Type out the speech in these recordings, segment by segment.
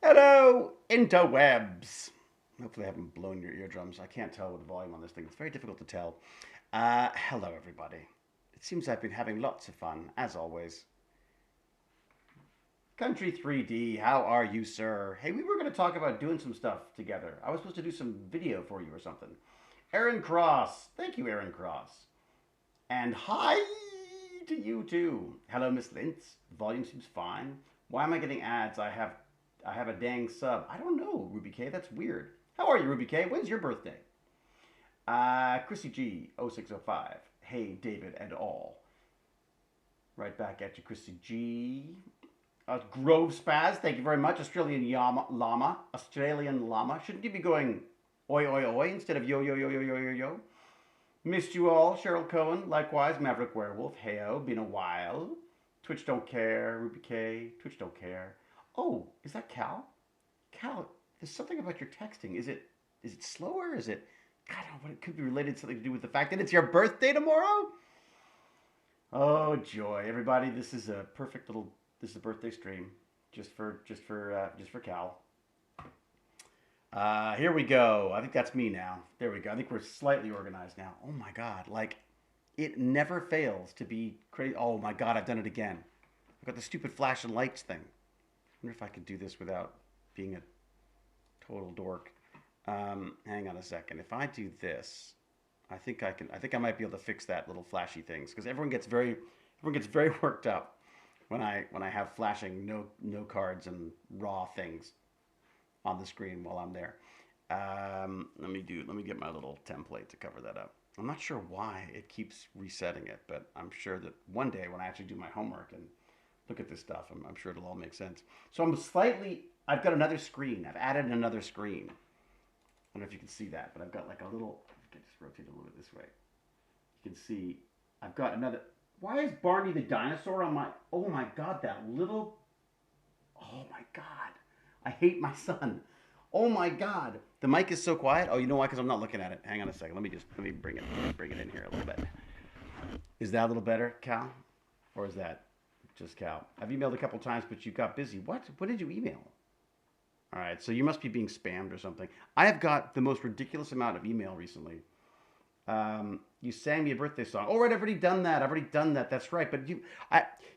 Hello, interwebs. Hopefully, I haven't blown your eardrums. I can't tell with the volume on this thing. It's very difficult to tell. Hello, everybody. It seems I've been having lots of fun, as always. Country 3D, how are you, sir? Hey, we were going to talk about doing some stuff together. I was supposed to do some video for you or something. Aaron Cross. Thank you, Aaron Cross. And hi to you, too. Hello, Miss Lintz. Volume seems fine. Why am I getting ads? I have a dang sub. I don't know, Ruby K. That's weird. How are you, Ruby K? When's your birthday? Chrissy G 0605. Hey, David and all. Right back at you, Chrissy G. Grove Spaz. Thank you very much. Llama. Australian Llama. Shouldn't you be going oi oi oi instead of yo yo yo yo yo yo yo? Missed you all, Cheryl Cohen. Likewise, Maverick Werewolf. Heyo, been a while. Twitch don't care. Ruby K. Twitch don't care. Oh, is that Cal? Cal, there's something about your texting. Is it slower? Is it? God, I don't know what it could be related to something to do with the fact that it's your birthday tomorrow. Oh joy, everybody! This is a perfect little. This is a birthday stream, just for Cal. Here we go. I think that's me now. There we go. I think we're slightly organized now. Oh my God! Like, it never fails to be crazy. Oh my God! I've done it again. I've got the stupid flash and lights thing. I wonder if I could do this without being a total dork. Hang on a second. If I do this, I think I can. I think I might be able to fix that little flashy things because everyone gets very worked up when I have flashing no cards and raw things on the screen while I'm there. Let me get my little template to cover that up. I'm not sure why it keeps resetting it, but I'm sure that one day when I actually do my homework and look at this stuff, I'm sure it'll all make sense. So I've got another screen. I've added another screen. I don't know if you can see that, but I've got like a little, I can just rotate a little bit this way. You can see I've got another, why is Barney the dinosaur on my, oh my God, that little, oh my God. I hate my son. Oh my God. The mic is so quiet. Oh, you know why? Because I'm not looking at it. Hang on a second. Let me bring it in here a little bit. Is that a little better, Cal? Or is that just Cal? I've emailed a couple times, but you got busy. What? What did you email? All right, so you must be being spammed or something. I have got the most ridiculous amount of email recently. You sang me a birthday song. Oh, right, I've already done that. I've already done that. That's right. But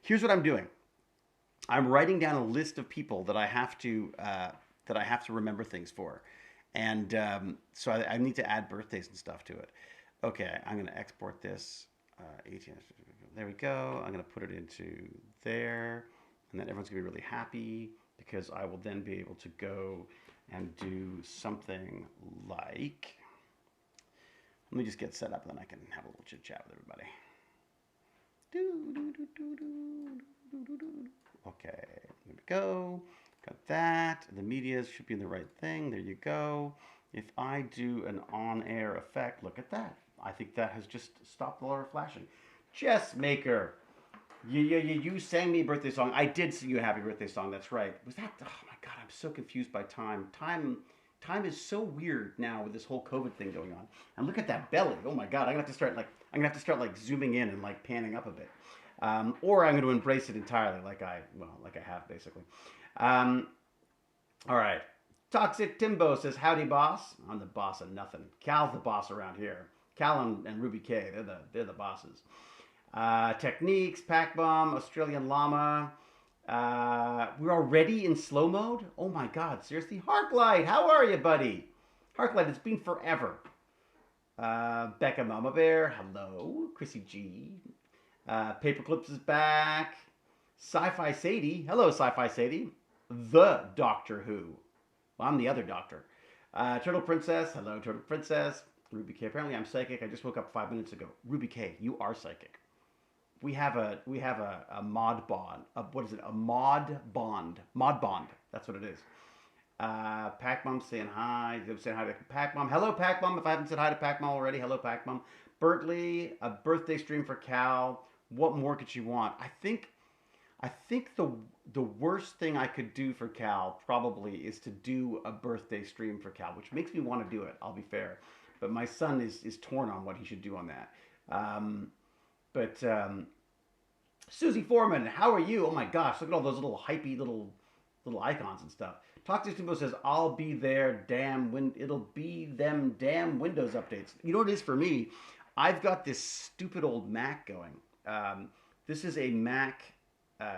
here's what I'm doing. I'm writing down a list of people that I have to remember things for, and so I need to add birthdays and stuff to it. Okay, I'm going to export this. 18. There we go. I'm going to put it into there, and then everyone's going to be really happy because I will then be able to go and do something like. Let me just get set up, and then I can have a little chit chat with everybody. Okay, there we go. Got that. The media should be in the right thing. There you go. If I do an on-air effect, look at that. I think that has just stopped the alarm flashing. Jess Maker, you sang me a birthday song. I did sing you a happy birthday song. That's right. Was that? Oh my God, I'm so confused by time. Time is so weird now with this whole COVID thing going on. And look at that belly. Oh my God, I'm gonna have to start zooming in and like panning up a bit, or I'm going to embrace it entirely, like I have basically. Um, all right. Toxic Timbo says, "Howdy, boss." I'm the boss of nothing. Cal's the boss around here. Cal and Ruby K, they're the bosses. Techniques, Pac Bomb, Australian Llama. We're already in slow mode. Oh my God! Seriously, Harklight, how are you, buddy? Harklight, it's been forever. Becca Mama Bear, hello. Chrissy G. Paperclips is back. Sci-Fi Sadie, hello, Sci-Fi Sadie. The Doctor Who. Well, I'm the other doctor. Turtle Princess, hello, Turtle Princess. Ruby K, apparently I'm psychic. I just woke up 5 minutes ago. Ruby K, you are psychic. We have a mod bond. What is it? A mod bond. Mod bond. That's what it is. Pac Mom saying hi. Saying hi to Pac Mom. Hello, Pac Mom. If I haven't said hi to Pac Mom already, hello, Pac Mom. Bertley, a birthday stream for Cal. What more could she want? I think the worst thing I could do for Cal probably is to do a birthday stream for Cal, which makes me want to do it. I'll be fair, but my son is torn on what he should do on that. But Susie Foreman, how are you? Oh my gosh, look at all those little hypey little icons and stuff. Toxic Timbo says, I'll be there, it'll be them damn Windows updates. You know what it is for me? I've got this stupid old Mac going. This is a Mac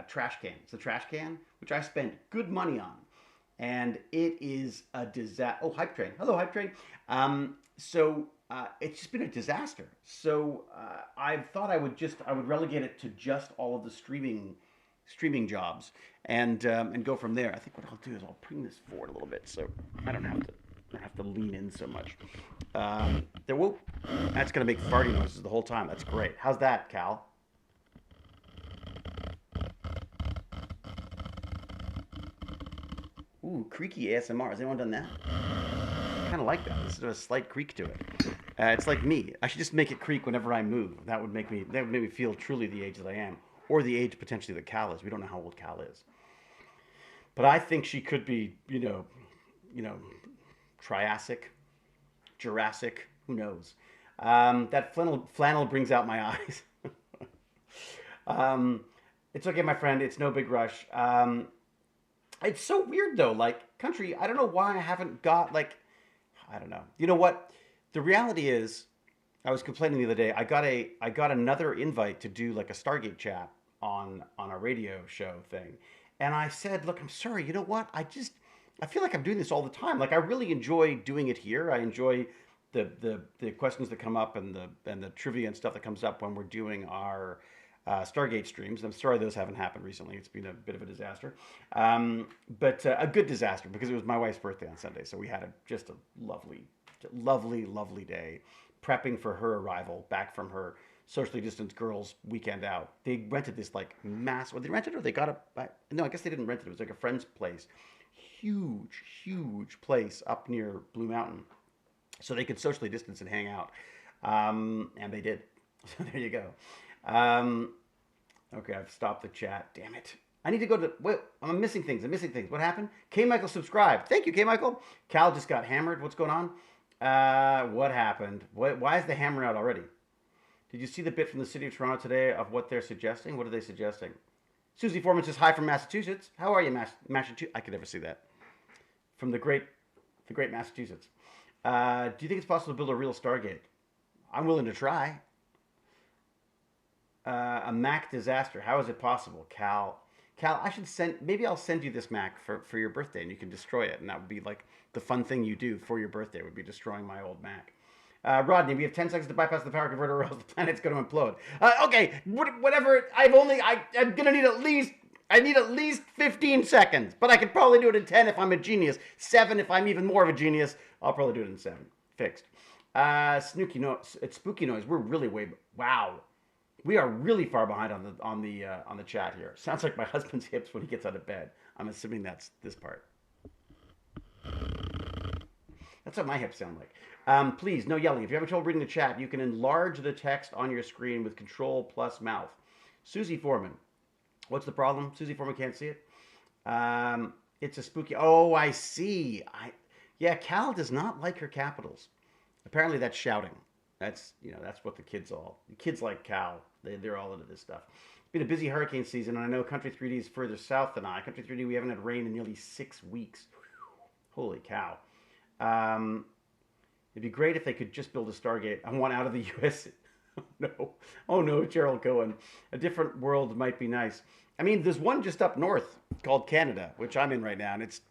trash can. It's a trash can, which I spent good money on. And it is a disaster. Oh, Hype Train. Hello, Hype Train. It's just been a disaster. So I thought I would relegate it to just all of the streaming jobs and go from there. I think what I'll do is I'll bring this forward a little bit so I don't have to lean in so much. That's gonna make farting noises the whole time. That's great. How's that, Cal? Ooh, creaky ASMR. Has anyone done that? I kind of like that. There's a slight creak to it. It's like me. I should just make it creak whenever I move. That would make me feel truly the age that I am, or the age potentially that Cal is. We don't know how old Cal is, but I think she could be, Triassic, Jurassic. Who knows? That flannel brings out my eyes. It's okay, my friend. It's no big rush. It's so weird though, like country. I don't know why I haven't got I don't know. You know what? The reality is, I was complaining the other day. I got another invite to do like a Stargate chat on a radio show thing, and I said, look, I'm sorry. You know what? I feel like I'm doing this all the time. Like I really enjoy doing it here. I enjoy the questions that come up and the trivia and stuff that comes up when we're doing our Stargate streams. I'm sorry those haven't happened recently. It's been a bit of a disaster, but a good disaster because it was my wife's birthday on Sunday. So we had just a lovely day prepping for her arrival back from her socially distanced girls weekend out. They rented this well, they rented it or they got it. No, I guess they didn't rent it. It was like a friend's place. Huge place up near Blue Mountain. So they could socially distance and hang out. And they did. So there you go. Okay, I've stopped the chat. Damn it. I need to go to... Wait, I'm missing things. What happened? K. Michael subscribed. Thank you, K. Michael. Cal just got hammered. What's going on? What happened? Why is the hammer out already? Did you see the bit from the city of Toronto today of what they're suggesting? What are they suggesting? Susie Foreman says, hi from Massachusetts. How are you, Massachusetts? I could never see that. From the great Massachusetts. Do you think it's possible to build a real Stargate? I'm willing to try. A Mac disaster. How is it possible? Cal, maybe I'll send you this Mac for your birthday and you can destroy it. And that would be like the fun thing you do for your birthday would be destroying my old Mac. Rodney, we have 10 seconds to bypass the power converter or else the planet's going to implode. Okay, whatever. I'm going to need at least 15 seconds, but I could probably do it in 10 if I'm a genius. 7 if I'm even more of a genius. I'll probably do it in 7. Fixed. It's spooky noise. We're really wow. We are really far behind on the chat here. Sounds like my husband's hips when he gets out of bed. I'm assuming that's this part. That's what my hips sound like. Please, no yelling. If you're having trouble reading the chat, you can enlarge the text on your screen with Control plus Mouth. Susie Foreman. What's the problem? Susie Foreman can't see it. It's a spooky... Oh, I see. Yeah, Cal does not like her capitals. Apparently that's shouting. That's what the kids like Cal. They're all into this stuff. It's been a busy hurricane season, and I know Country 3D is further south than I. Country 3D, we haven't had rain in nearly 6 weeks. Holy cow. It'd be great if they could just build a Stargate. I want out of the U.S. Oh no, Gerald Cohen. A different world might be nice. I mean, there's one just up north called Canada, which I'm in right now, and it's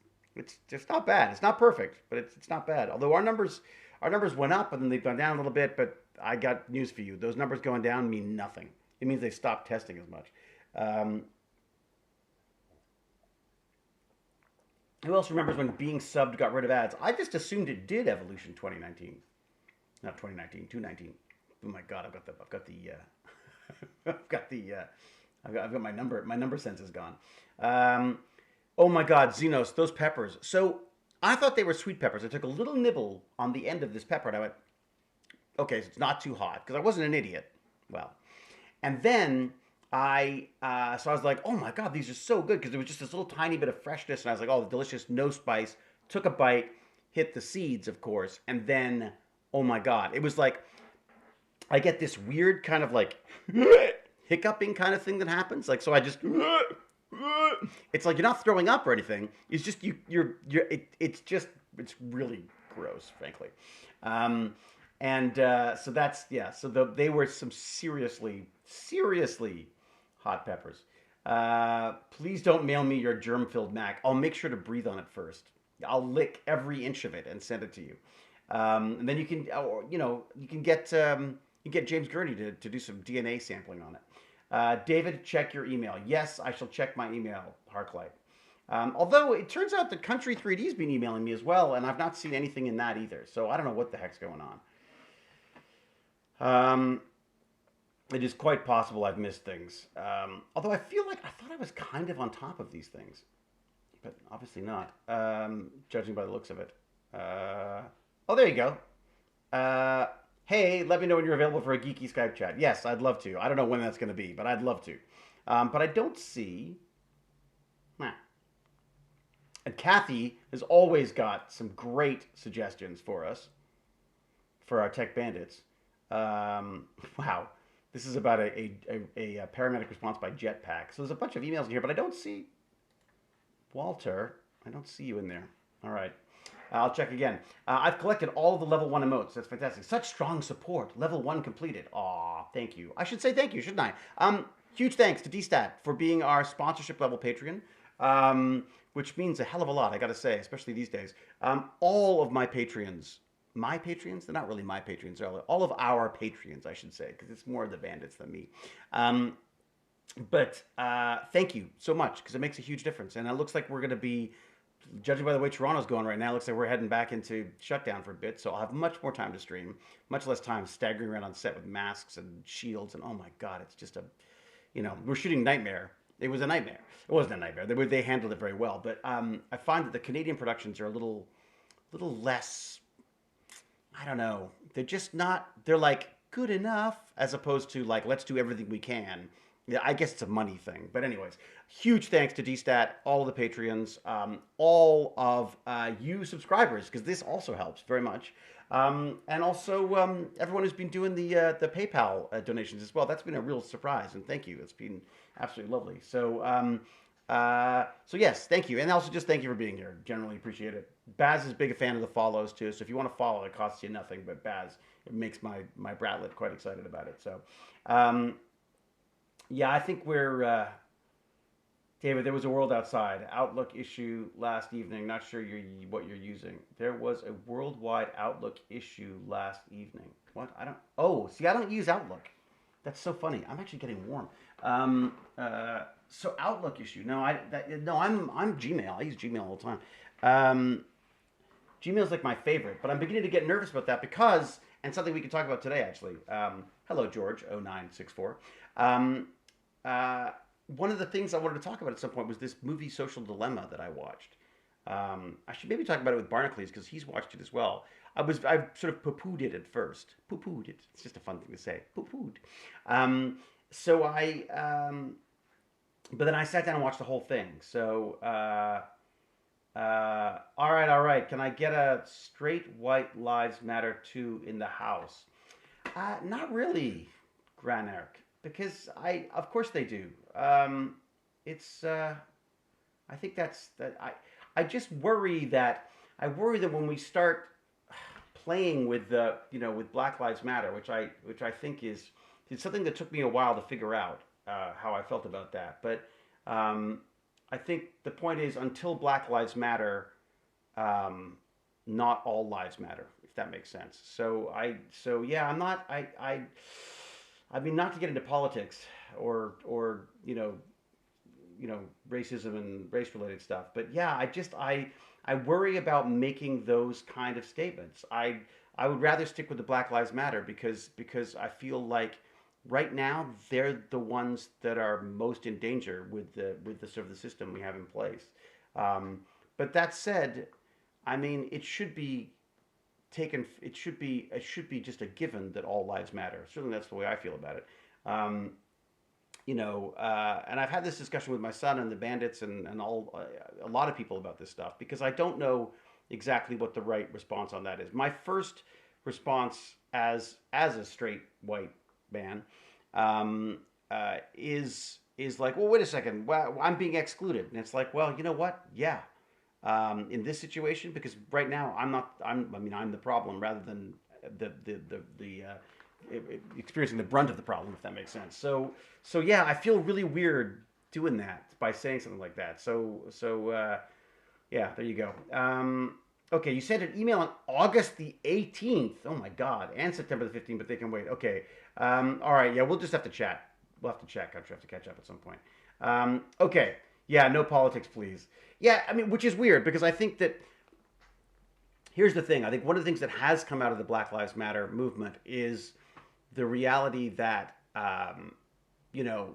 not bad. It's not perfect, but it's not bad. Although our numbers went up and then they've gone down a little bit, but I got news for you. Those numbers going down mean nothing. It means they stopped testing as much. Who else remembers when being subbed got rid of ads? I just assumed it did Evolution 2019. Not 2019, 2019. Oh my God, I've got my number sense is gone. Oh my God, Xenos, those peppers. So I thought they were sweet peppers. I took a little nibble on the end of this pepper and I went, okay, so it's not too hot because I wasn't an idiot. Well, and then so I was like, oh my God, these are so good because there was just this little tiny bit of freshness and I was like, oh, delicious, no spice. Took a bite, hit the seeds, of course, and then, oh my God, it was like, I get this weird kind of like hiccuping kind of thing that happens. Like, so I just, It's like you're not throwing up or anything. It's just it's really gross, frankly. Um, and so that's yeah. So they were some seriously hot peppers. Please don't mail me your germ-filled mac. I'll make sure to breathe on it first. I'll lick every inch of it and send it to you. And then you can, or, you get James Gurney to do some DNA sampling on it. David, check your email. Yes, I shall check my email, Harklight. Although it turns out that Country 3D's been emailing me as well, and I've not seen anything in that either. So I don't know what the heck's going on. It is quite possible I've missed things. Although I feel like I thought I was kind of on top of these things, but obviously not, judging by the looks of it. Oh, there you go. Hey, let me know when you're available for a geeky Skype chat. Yes, I'd love to. I don't know when that's going to be, but I'd love to. But I don't see... Nah. And Kathy has always got some great suggestions for us, for our Tech Bandits. Wow. This is about a paramedic response by Jetpack. So there's a bunch of emails in here, but I don't see... Walter, I don't see you in there. All right. I'll check again. I've collected all of the level 1 emotes. That's fantastic. Such strong support. Level 1 completed. Aw, thank you. I should say thank you, shouldn't I? Huge thanks to DStat for being our sponsorship level Patreon, which means a hell of a lot, I got to say, especially these days. All of my Patreons, they're not really my Patreons, all of our Patreons, I should say, because it's more of the bandits than me. But thank you so much, because it makes a huge difference. And it looks like we're going to be... Judging by the way Toronto's going right now, it looks like we're heading back into shutdown for a bit, so I'll have much more time to stream, much less time staggering around on set with masks and shields, and oh my god, it's just we're shooting Nightmare. It was a nightmare. It wasn't a nightmare. They handled it very well, but I find that the Canadian productions are a little less, I don't know, they're just not, they're like good enough, as opposed to like, let's do everything we can. Yeah, I guess it's a money thing. But anyways, huge thanks to DStat, all of the Patreons, all of you subscribers, because this also helps very much. And also everyone who's been doing the PayPal donations as well. That's been a real surprise, and thank you. It's been absolutely lovely. So yes, thank you. And also just thank you for being here. Generally appreciate it. Baz is a big fan of the follows, too. So if you want to follow, it costs you nothing. But Baz, it makes my Bradlet quite excited about it. So... yeah, I think we're... David, there was a World Outside Outlook issue last evening. Not sure what you're using. There was a worldwide Outlook issue last evening. What? I don't... Oh, see, I don't use Outlook. That's so funny. I'm actually getting warm. So Outlook issue. No, I'm Gmail. I use Gmail all the time. Gmail's like my favorite, but I'm beginning to get nervous about that because... And something we can talk about today, actually. Hello, George0964. One of the things I wanted to talk about at some point was this movie Social Dilemma that I watched. I should maybe talk about it with Barnacles because he's watched it as well. I sort of poo-pooed it at first. Poo-pooed it. It's just a fun thing to say. Poo-pooed. But then I sat down and watched the whole thing. So, all right. Can I get a straight white lives matter 2 in the house? Not really, Granark. Because of course they do. I think that. I just worry that when we start playing with with Black Lives Matter, which I think is something that took me a while to figure out how I felt about that. But I think the point is until Black Lives Matter, not all lives matter, if that makes sense. So yeah, I'm not I mean, not to get into politics or racism and race-related stuff, but yeah, I worry about making those kind of statements. I would rather stick with the Black Lives Matter because I feel like right now they're the ones that are most in danger with the sort of the system we have in place. But that said, I mean, it should be just a given that all lives matter. Certainly that's the way I feel about it. And I've had this discussion with my son and the bandits and a lot of people about this stuff because I don't know exactly what the right response on that is. My first response as a straight white man is is like, well, wait a second, well, I'm being excluded, and it's like, well, you know what? Yeah, in this situation, because right now I'm not, I mean, I'm the problem rather than experiencing the brunt of the problem, if that makes sense. So yeah, I feel really weird doing that by saying something like that. Yeah, there you go. Okay, you sent an email on August the 18th. Oh my God, and September the 15th, but they can wait. Okay. All right. Yeah, we'll just have to chat. We'll have to chat. I'm sure have to catch up at some point. Okay. Yeah, no politics, please. Yeah, I mean, which is weird because I think that here's the thing. I think one of the things that has come out of the Black Lives Matter movement is the reality that, you know,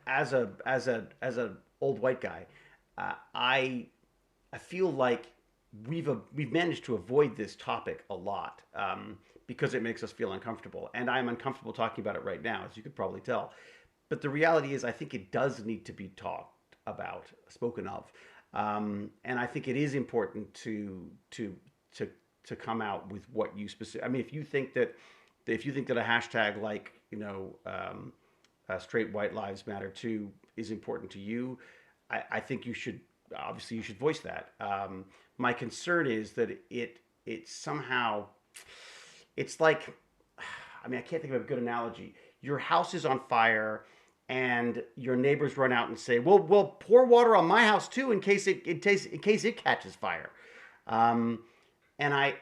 as a old white guy, I feel like we've managed to avoid this topic a lot because it makes us feel uncomfortable, and I'm uncomfortable talking about it right now, as you could probably tell. But the reality is, I think it does need to be talked about, spoken of, and I think it is important to to come out with what you specific. I mean, if you think that a hashtag like straight white lives matter too is important to you, I think you should obviously you should voice that. My concern is that it somehow it's like, I mean, I can't think of a good analogy. Your house is on fire and your neighbors run out and say, well, pour water on my house too in case in case it catches fire. Um, and I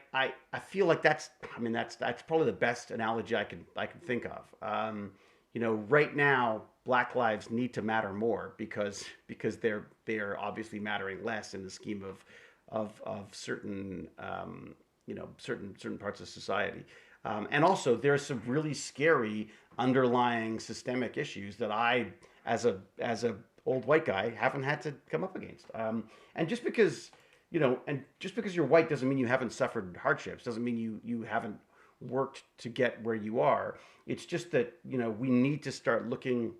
feel like I mean that's probably the best analogy I can think of. Right now Black lives need to matter more because they're obviously mattering less in the scheme of certain certain parts of society. And also there's some really scary underlying systemic issues that I as a old white guy haven't had to come up against. And just because you're white doesn't mean you haven't suffered hardships. Doesn't mean you haven't worked to get where you are. It's just that we need to start looking,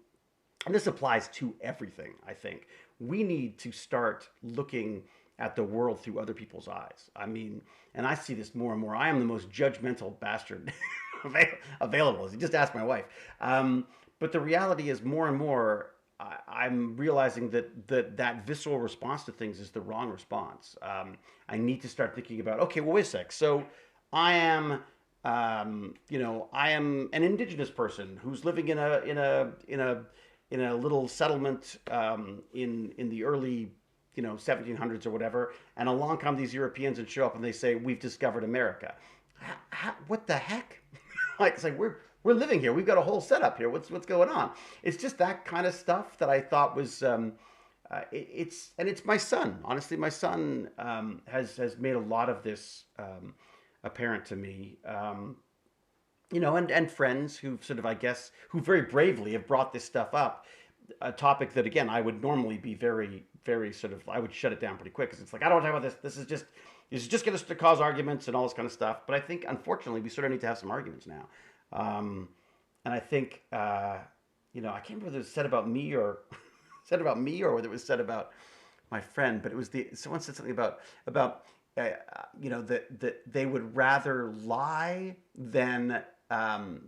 and this applies to everything. I think we need to start looking at the world through other people's eyes. I mean, and I see this more and more. I am the most judgmental bastard available. As you just asked my wife. But the reality is, more and more, I'm realizing that visceral response to things is the wrong response. I need to start thinking about, okay, well, wait a sec. So I am, I am an indigenous person who's living in a little settlement in the early 1700s or whatever, and along come these Europeans and show up and they say, we've discovered America. What the heck? Like, it's like we're living here. We've got a whole setup here. What's going on? It's just that kind of stuff that I thought was it's my son. Honestly, my son has made a lot of this apparent to me. And friends who sort of, I guess, who very bravely have brought this stuff up, a topic that again I would normally be very, very sort of, I would shut it down pretty quick because it's like, I don't want to talk about this. This is just going to cause arguments and all this kind of stuff. But I think unfortunately we sort of need to have some arguments now. And I think I can't remember whether it was said about me or whether it was said about my friend, but it was someone said something about that they would rather lie than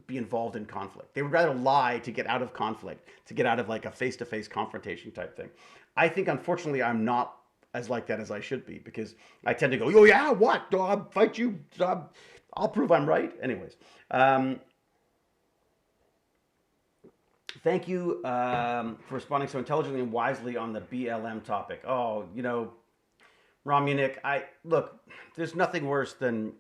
be involved in conflict. They would rather lie to get out of conflict, to get out of like a face-to-face confrontation type thing. I think, unfortunately, I'm not as like that as I should be because I tend to go, oh yeah, what? I'll fight you. I'll prove I'm right. Anyways, thank you for responding so intelligently and wisely on the BLM topic. Oh, Ron Munich, look, there's nothing worse than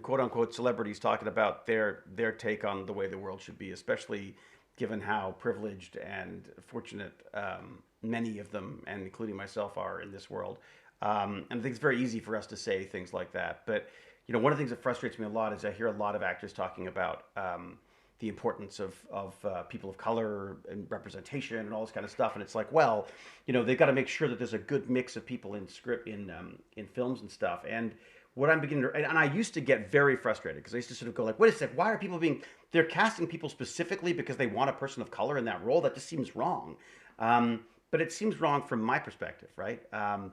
quote unquote celebrities talking about their take on the way the world should be, especially given how privileged and fortunate many of them, and including myself, are in this world. And I think it's very easy for us to say things like that. But one of the things that frustrates me a lot is I hear a lot of actors talking about the importance of people of color and representation and all this kind of stuff. And it's like, well, they've got to make sure that there's a good mix of people in script in films and stuff. And what I'm beginning to, and I used to get very frustrated because I used to sort of go like, wait a sec, why are people they're casting people specifically because they want a person of color in that role? That just seems wrong. But it seems wrong from my perspective, right?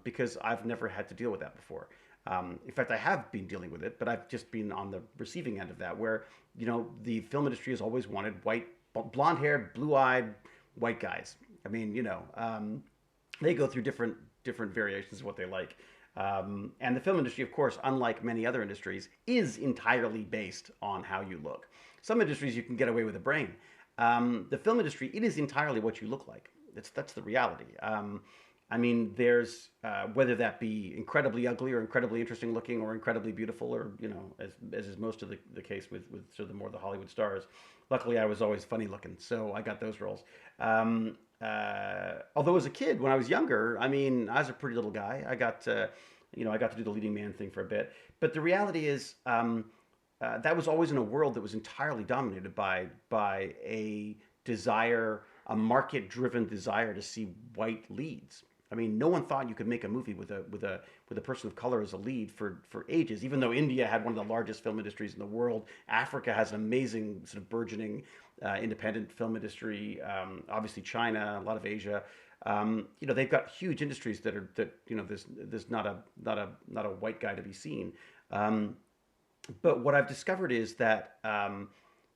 Because I've never had to deal with that before. In fact, I have been dealing with it, but I've just been on the receiving end of that, where the film industry has always wanted white, blonde-haired, blue-eyed, white guys. I mean, they go through different variations of what they like. And the film industry, of course, unlike many other industries, is entirely based on how you look. Some industries you can get away with a brain. The film industry, it is entirely what you look like. That's the reality. I mean, there's whether that be incredibly ugly or incredibly interesting looking or incredibly beautiful, or as is most of the case with sort of the more the Hollywood stars. Luckily, I was always funny looking, so I got those roles. Although as a kid, when I was younger, I mean, I was a pretty little guy. I got to do the leading man thing for a bit. But the reality is, that was always in a world that was entirely dominated by a market-driven desire to see white leads. I mean, no one thought you could make a movie with a person of color as a lead for ages. Even though India had one of the largest film industries in the world, Africa has an amazing sort of burgeoning independent film industry. Obviously, China, a lot of Asia. They've got huge industries there's not a white guy to be seen. But what I've discovered is that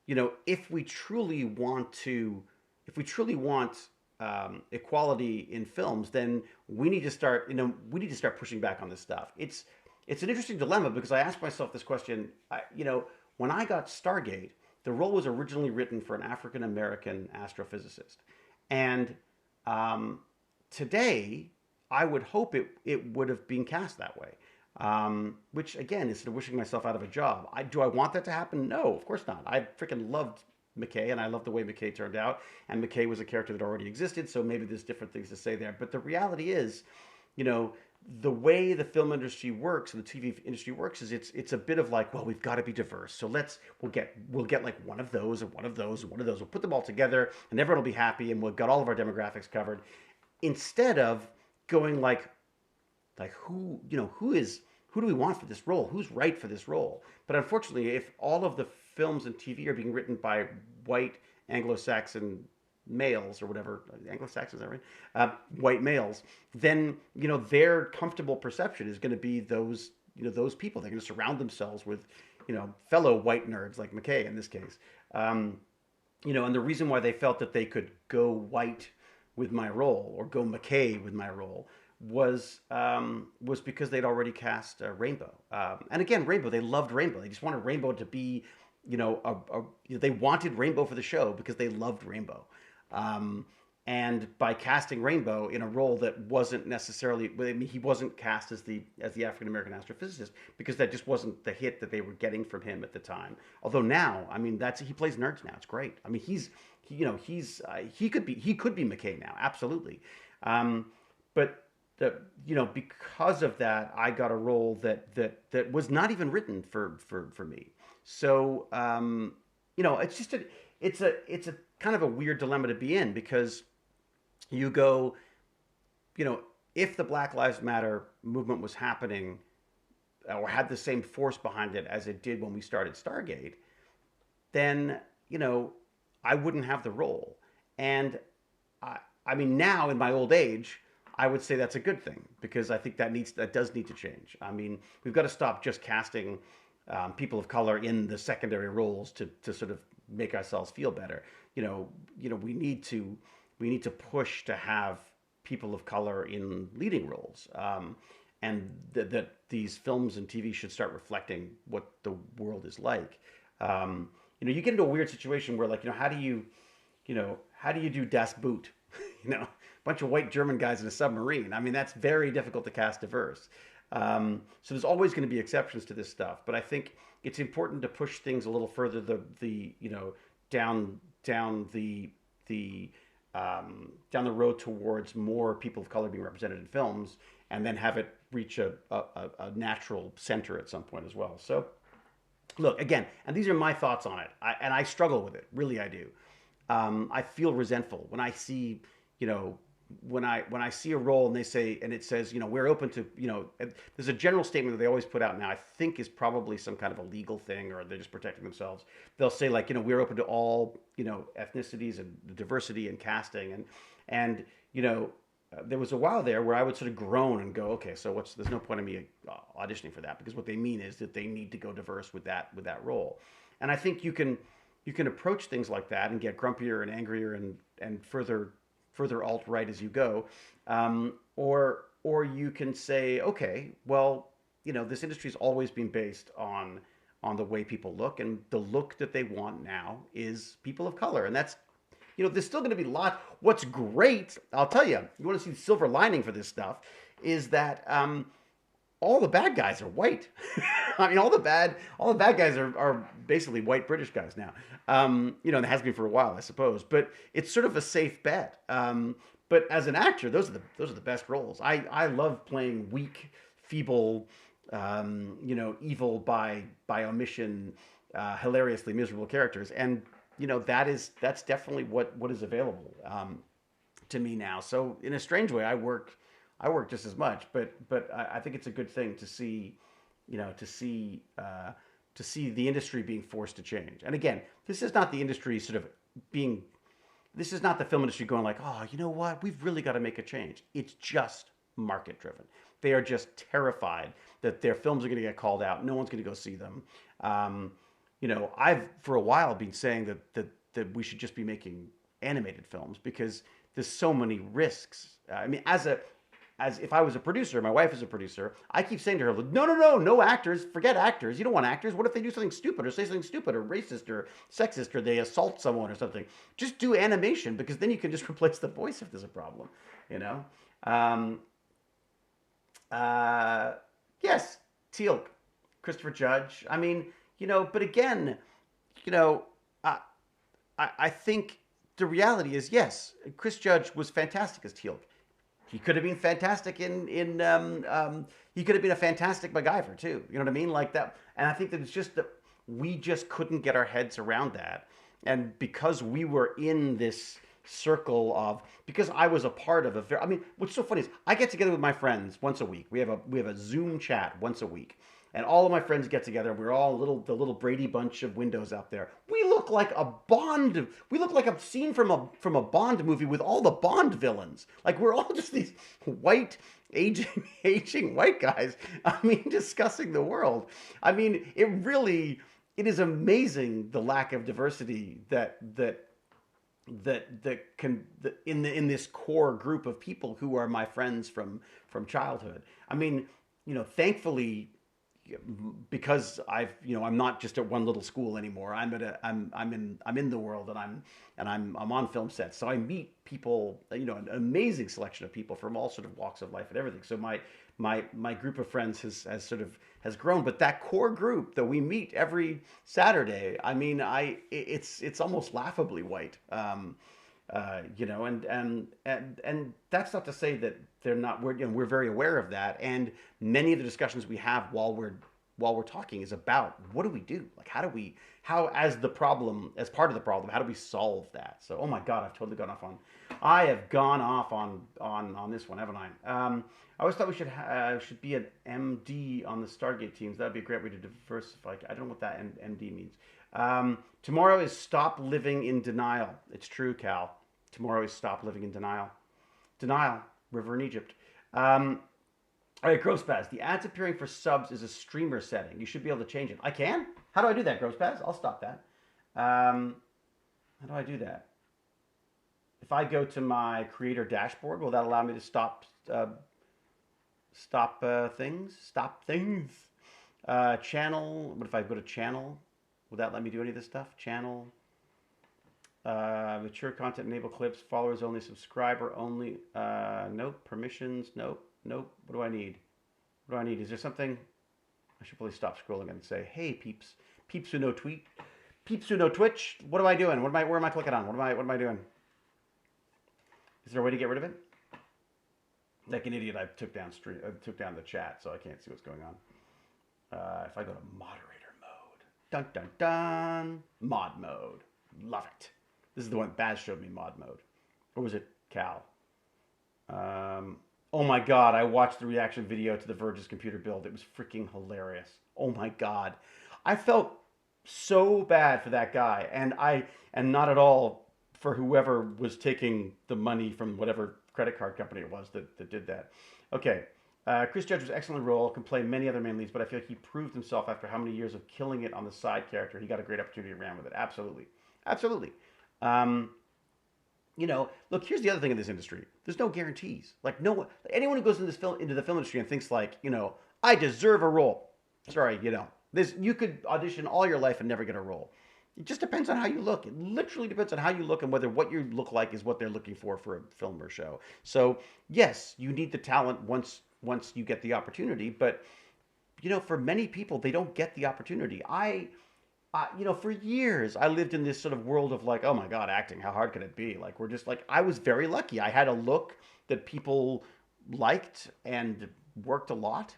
if we truly want equality in films, then we need to start pushing back on this stuff. It's an interesting dilemma because I asked myself this question. When I got Stargate, the role was originally written for an African American astrophysicist, and today I would hope it would have been cast that way. Which again is sort of wishing myself out of a job. Do I want that to happen? No, of course not. I freaking loved McKay, and I loved the way McKay turned out. And McKay was a character that already existed, so maybe there's different things to say there. But the reality is, the way the film industry works and the TV industry works is it's a bit of like, well, we've got to be diverse. So we'll get like one of those and one of those and one of those. We'll put them all together, and everyone will be happy, and we've got all of our demographics covered. Instead of going like who do we want for this role? Who's right for this role? But unfortunately, if all of the films and TV are being written by white Anglo-Saxon males or whatever, Anglo-Saxon, is that right? White males, then their comfortable perception is going to be those people. They're going to surround themselves with fellow white nerds like McKay in this case. And the reason why they felt that they could go white with my role or go McKay with my role was because they'd already cast Rainbow. And again, Rainbow, they loved Rainbow. They just wanted Rainbow to be, they wanted Rainbow for the show because they loved Rainbow. And by casting Rainbow in a role that wasn't necessarily, I mean, he wasn't cast as the African American astrophysicist because that just wasn't the hit that they were getting from him at the time. Although now, I mean, he plays nerds now. It's great. I mean, he could be McKay now, absolutely. But because of that, I got a role that was not even written for me. So it's just it's a kind of a weird dilemma to be in because you go, if the Black Lives Matter movement was happening or had the same force behind it as it did when we started Stargate, then I wouldn't have the role. And I mean, now in my old age, I would say that's a good thing because I think that does need to change. I mean, we've got to stop just casting people of color in the secondary roles to sort of make ourselves feel better. We need to push to have people of color in leading roles, and that these films and TV should start reflecting what the world is like. You get into a weird situation where how do you do Das Boot? A bunch of white German guys in a submarine. I mean, that's very difficult to cast diverse. So there's always going to be exceptions to this stuff, but I think it's important to push things a little further. Down the road towards more people of color being represented in films, and then have it reach a natural center at some point as well. So, look again, and these are my thoughts on it. I struggle with it. Really, I do. I feel resentful when I see, when I see a role and it says, we're open to, there's a general statement that they always put out now, I think is probably some kind of a legal thing, or they're just protecting themselves. They'll say we're open to all, ethnicities and diversity and casting. And there was a while there where I would sort of groan and go, okay, so there's no point in me auditioning for that, because what they mean is that they need to go diverse with that role. And I think you can you can approach things like that and get grumpier and angrier and further alt right as you go, or you can say, okay, well, this industry's always been based on the way people look, and the look that they want now is people of color, and that's there's still going to be a lot. What's great, I'll tell you, you want to see the silver lining for this stuff, is that all the bad guys are white. I mean, all the bad guys are basically white British guys now. And it has been for a while, I suppose. But it's sort of a safe bet. But as an actor, those are the best roles. I love playing weak, feeble, evil by omission, hilariously miserable characters, and that's definitely what is available to me now. So in a strange way, I work just as much, but I think it's a good thing to see, to see the industry being forced to change. And again, this is not the industry sort of being, this is not the film industry going like, oh, you know what, we've really got to make a change. It's just market driven. They are just terrified that their films are going to get called out. No one's going to go see them. I've for a while been saying that we should just be making animated films because there's so many risks. I mean, as if I was a producer, my wife is a producer, I keep saying to her, no actors, forget actors. You don't want actors. What if they do something stupid or say something stupid or racist or sexist or they assault someone or something? Just do animation because then you can just replace the voice if there's a problem, Yes, Teal'c, Christopher Judge. I mean, but again, I think the reality is, yes, Chris Judge was fantastic as Teal'c. He could have been fantastic he could have been a fantastic MacGyver too. You know what I mean? Like that. And I think that it's just that we just couldn't get our heads around that. And because we were in this circle because I was a part of what's so funny is I get together with my friends once a week. We have a Zoom chat once a week. And all of my friends get together. We're all the little Brady bunch of windows out there. We look like a scene from a Bond movie with all the Bond villains. Like we're all just these white, aging white guys. I mean, discussing the world. I mean, it is amazing the lack of diversity in this core group of people who are my friends from childhood. I mean, thankfully, because I'm not just at one little school anymore. I'm in the world, and I'm on film sets. So I meet people, an amazing selection of people from all sort of walks of life and everything. So my group of friends has grown, but that core group that we meet every Saturday, I mean, it's almost laughably white. And that's not to say that they're not. We're very aware of that, and many of the discussions we have while we're talking is about what do we do? Like how as part of the problem, how do we solve that? So, oh my God, I have gone off on this one, haven't I? I always thought we should be an MD on the Stargate teams. That'd be a great way to diversify. I don't know what that MD means. Tomorrow is stop living in denial. It's true, Cal. Tomorrow is stop living in denial. Denial, river in Egypt. All right, Grosspaz. The ads appearing for subs is a streamer setting. You should be able to change it. I can? How do I do that, Grosspaz? I'll stop that. How do I do that? If I go to my creator dashboard, will that allow me to stop things? Stop things? Channel. What if I go to channel? Will that let me do any of this stuff? Channel, mature content, enable clips, followers only, subscriber only. Nope. Permissions. Nope. What do I need? Is there something? I should probably stop scrolling and say, hey, peeps who know peeps who know Twitch. What am I doing? Where am I clicking on? What am I doing? Is there a way to get rid of it? Like an idiot, I took down the chat, so I can't see what's going on. If I go to moderator. Dun, dun, dun. Mod mode. Love it. This is the one Baz showed me, mod mode. Or was it Cal? Oh my God, I watched the reaction video to The Verge's computer build. It was freaking hilarious. Oh my God. I felt so bad for that guy. And not at all for whoever was taking the money from whatever credit card company it was that did that. Okay. Chris Judge was excellent in the role, can play many other main leads, but I feel like he proved himself after how many years of killing it on the side character. He got a great opportunity and ran with it. Absolutely. Absolutely. Um, look, here's the other thing in this industry. There's no guarantees. Like no one, anyone who goes into the film industry and thinks like, I deserve a role. Sorry, this you could audition all your life and never get a role. It just depends on how you look. It literally depends on how you look and whether what you look like is what they're looking for a film or show. So yes, you need the talent once you get the opportunity, but for many people they don't get the opportunity. For years I lived in this sort of world of like, oh my god, acting, how hard can it be? Like we're just like I was very lucky. I had a look that people liked and worked a lot.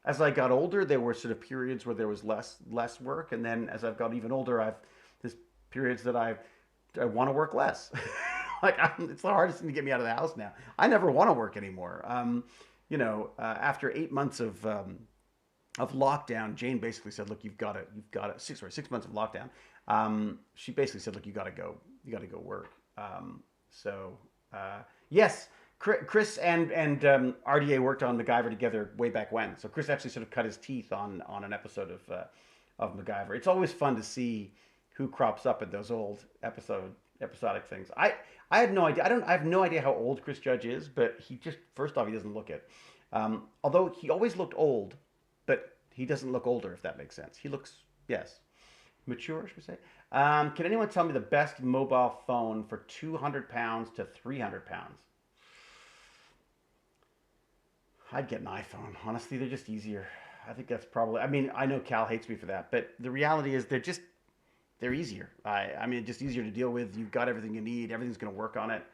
As I got older, there were sort of periods where there was less work, and then as I've got even older, there's periods that I want to work less. It's the hardest thing to get me out of the house now. I never want to work anymore. After 8 months of lockdown, Jane basically said, "Look, you've got to 6 months of lockdown." She basically said, "Look, you got to go work." So yes, Chris and RDA worked on MacGyver together way back when. So Chris actually sort of cut his teeth on an episode of MacGyver. It's always fun to see who crops up in those old episodic things. I had no idea. I have no idea how old Chris Judge is, but he just first off he doesn't look it. Although he always looked old, but he doesn't look older, if that makes sense. He looks, yes, mature, should we say. Can anyone tell me the best mobile phone for 200 pounds to 300 pounds? I'd get an iPhone. Honestly, they're just easier. I think that's probably, I mean, I know Cal hates me for that, but the reality is they're easier. I mean, just easier to deal with. You've got everything you need. Everything's going to work on it.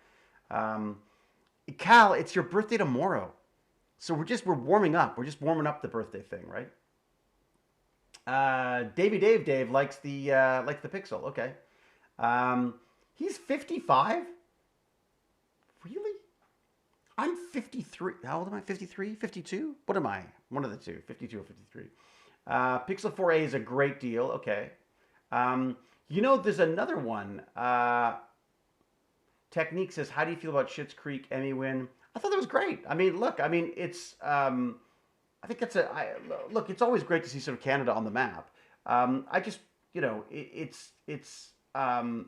Cal, it's your birthday tomorrow. So we're warming up. We're just warming up the birthday thing, right? Dave likes the Pixel. Okay. He's 55. Really? I'm 53. How old am I? 53? 52? What am I? One of the two. 52 or 53. Pixel 4a is a great deal. Okay. There's another one. Technique says, how do you feel about Schitt's Creek Emmy win? I thought that was great. I mean, look, it's, I think that's look, it's always great to see sort of Canada on the map. I just, I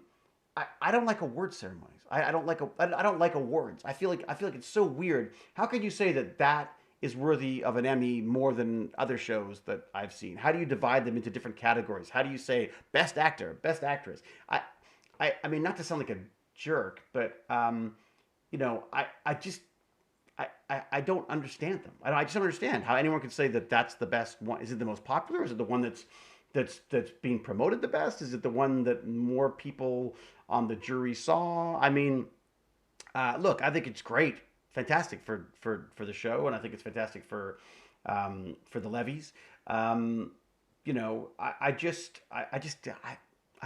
don't like award ceremonies. I don't like awards. I feel like it's so weird. How could you say that is worthy of an Emmy more than other shows that I've seen? How do you divide them into different categories? How do you say best actor, best actress? I mean, not to sound like a jerk, but I don't understand them. I just don't understand how anyone could say that that's the best one. Is it the most popular? Is it the one that's being promoted the best? Is it the one that more people on the jury saw? I mean, look, I think it's great, fantastic for the show, and I think it's fantastic for the levies. I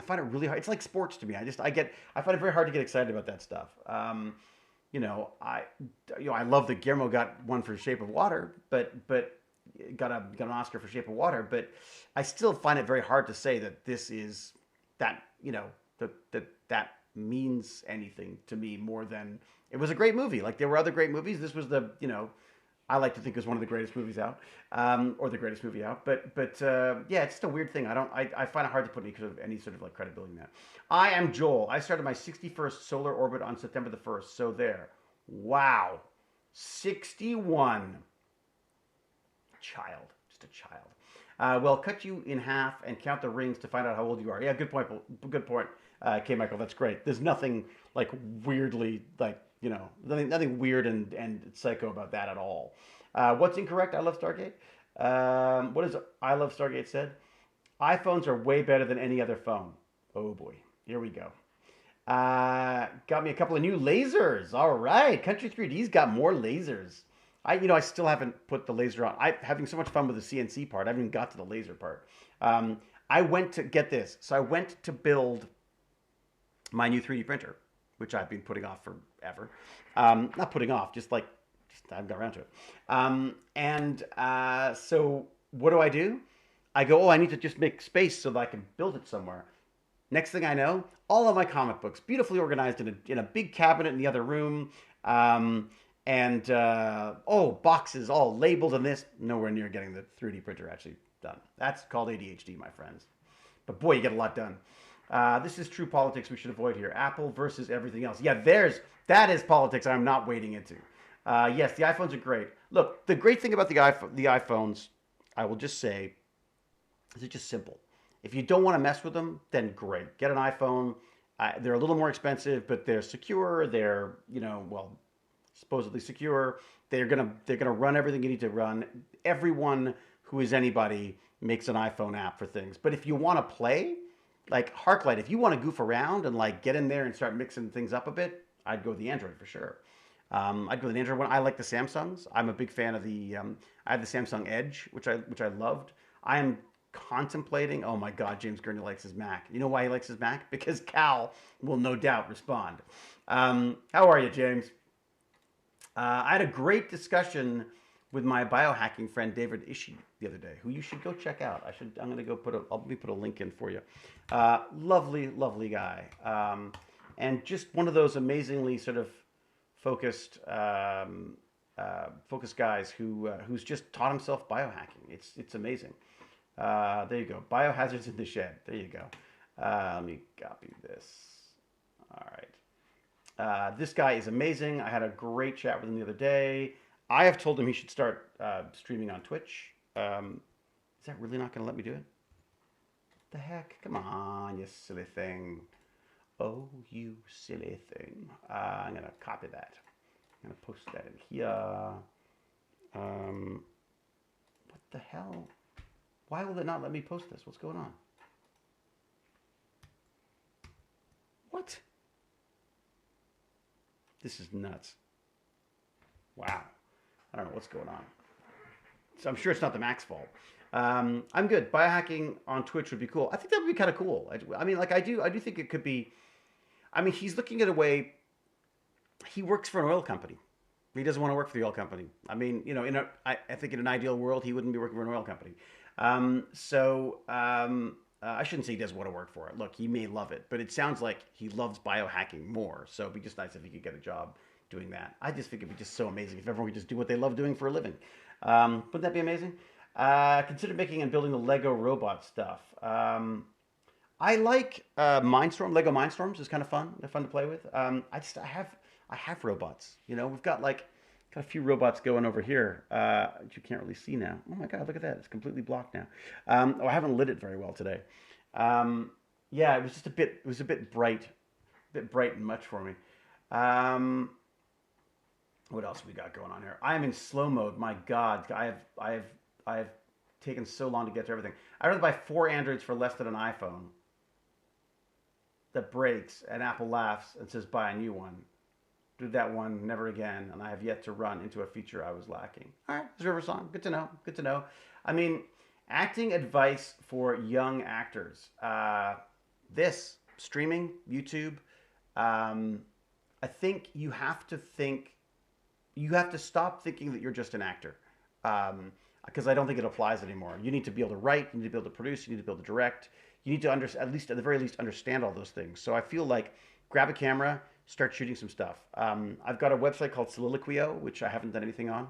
find it really hard. It's like sports to me. I find it very hard to get excited about that stuff. I love that Guillermo got one for Shape of Water, but got an Oscar for Shape of Water, but I still find it very hard to say that this is that that means anything to me more than it was a great movie. Like there were other great movies. This was I like to think it was one of the greatest movies out, or the greatest movie out. But yeah, it's just a weird thing. I find it hard to put any sort of like credibility in that. I am Joel. I started my 61st solar orbit on September the 1st. So there. Wow. 61. Child. Just a child. Well, cut you in half and count the rings to find out how old you are. Yeah, good point. Good point. K. Michael, that's great. There's nothing like weirdly like, nothing weird and psycho about that at all. What's incorrect? I love Stargate. What is I love Stargate said? iPhones are way better than any other phone. Oh boy. Here we go. Got me a couple of new lasers. All right. Country 3D's got more lasers. I still haven't put the laser on. I'm having so much fun with the CNC part. I haven't even got to the laser part. I went to get this. So I went to build my new 3D printer, which I've been putting off forever. Not putting off, just I haven't got around to it. So what do? I go, I need to just make space so that I can build it somewhere. Next thing I know, all of my comic books, beautifully organized in a big cabinet in the other room. And oh, boxes all labeled and this, nowhere near getting the 3D printer actually done. That's called ADHD, my friends. But boy, you get a lot done. This is true politics we should avoid here. Apple versus everything else. Yeah, that is politics I'm not wading into. Yes, the iPhones are great. Look, the great thing about the iPhones, I will just say, is it's just simple. If you don't want to mess with them, then great. Get an iPhone. They're a little more expensive, but they're secure. They're, well, supposedly secure. They're gonna run everything you need to run. Everyone who is anybody makes an iPhone app for things. But if you want to play, like Harklight, if you want to goof around and like get in there and start mixing things up a bit, I'd go with the Android for sure. I'd go with the Android one. I like the Samsungs. I'm a big fan of the. I had the Samsung Edge, which I loved. I am contemplating. Oh my God, James Gurney likes his Mac. You know why he likes his Mac? Because Cal will no doubt respond. How are you, James? I had a great discussion with my biohacking friend David Ishii the other day, who you should go check out. I'm going to go let me put a link in for you. Lovely, lovely guy, and just one of those amazingly sort of focused, focused guys who's just taught himself biohacking. It's amazing. There you go. Biohazards in the shed. There you go. Let me copy this. All right. This guy is amazing. I had a great chat with him the other day. I have told him he should start streaming on Twitch. Is that really not going to let me do it? The heck? Come on, you silly thing. Oh, you silly thing. I'm going to copy that. I'm going to post that in here. What the hell? Why will it not let me post this? What's going on? What? This is nuts. Wow. I don't know what's going on. So I'm sure it's not the Mac's fault. I'm good. Biohacking on Twitch would be cool. I think that would be kind of cool. I mean, like I do think it could be. I mean, he's looking at a way. He works for an oil company. He doesn't want to work for the oil company. I mean, I think in an ideal world, he wouldn't be working for an oil company. I shouldn't say he doesn't want to work for it. Look, he may love it, but it sounds like he loves biohacking more. So it'd be just nice if he could get a job doing that. I just think it'd be just so amazing if everyone could just do what they love doing for a living. Wouldn't that be amazing? Consider making and building the Lego robot stuff. I like Mindstorm. Lego Mindstorms is kind of fun. They're fun to play with. I have robots. We've got a few robots going over here that you can't really see now. Oh my God, look at that. It's completely blocked now. I haven't lit it very well today. Yeah, it was just a bit bright and much for me. What else we got going on here? I am in slow mode. My God, I have taken so long to get to everything. I'd rather buy 4 Androids for less than an iPhone that breaks and Apple laughs and says buy a new one. Do that one never again, and I have yet to run into a feature I was lacking. All right, there's River Song. Good to know. Good to know. I mean, acting advice for young actors. This streaming, YouTube. I think you have to stop thinking that you're just an actor. Because I don't think it applies anymore. You need to be able to write, you need to be able to produce, you need to be able to direct. You need to at the very least understand all those things. So I feel like grab a camera, start shooting some stuff. I've got a website called Soliloquio, which I haven't done anything on.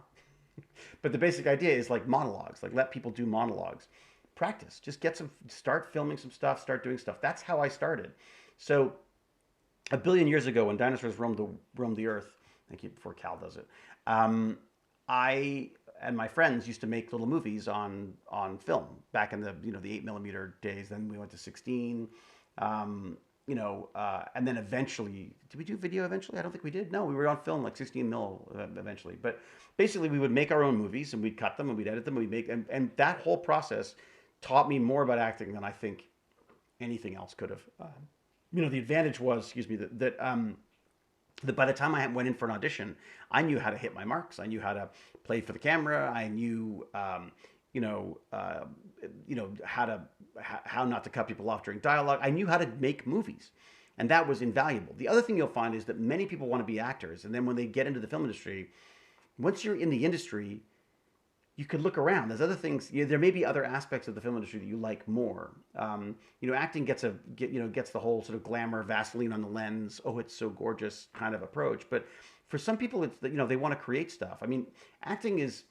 But the basic idea is like monologues, like let people do monologues. Practice, just start filming some stuff, start doing stuff. That's how I started. So a billion years ago when dinosaurs roamed the earth, thank you, before Cal does it, I and my friends used to make little movies on film back in the 8mm days. Then we went to 16. And then eventually, did we do video eventually? I don't think we did. No, we were on film like 16 mil eventually. But basically, we would make our own movies and we'd cut them and we'd edit them and and that whole process taught me more about acting than I think anything else could have. The advantage was, that by the time I went in for an audition, I knew how to hit my marks. I knew how to play for the camera. I knew, how not to cut people off during dialogue. I knew how to make movies, and that was invaluable. The other thing you'll find is that many people want to be actors, and then when they get into the film industry, once you're in the industry, you could look around. There's other things. There may be other aspects of the film industry that you like more. Acting gets the whole sort of glamour, Vaseline on the lens. Oh, it's so gorgeous kind of approach. But For some people, it's that, they want to create stuff. I mean, acting is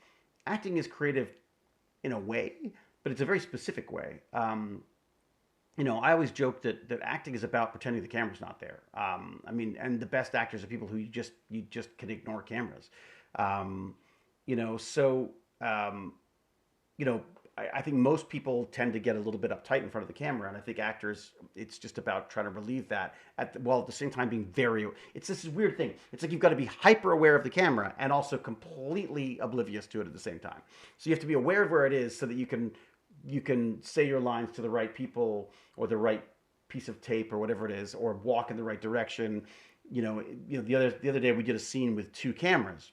acting is creative in a way, but it's a very specific way. I always joke that acting is about pretending the camera's not there. I mean, and the best actors are people who you just can ignore cameras. Um, so you know, I think most people tend to get a little bit uptight in front of the camera, and I think actors, it's just about trying to relieve that while at the same time being very. It's this weird thing. It's like you've got to be hyper aware of the camera and also completely oblivious to it at the same time. So you have to be aware of where it is so that you can say your lines to the right people or the right piece of tape or whatever it is, or walk in the right direction. The other day we did a scene with two cameras.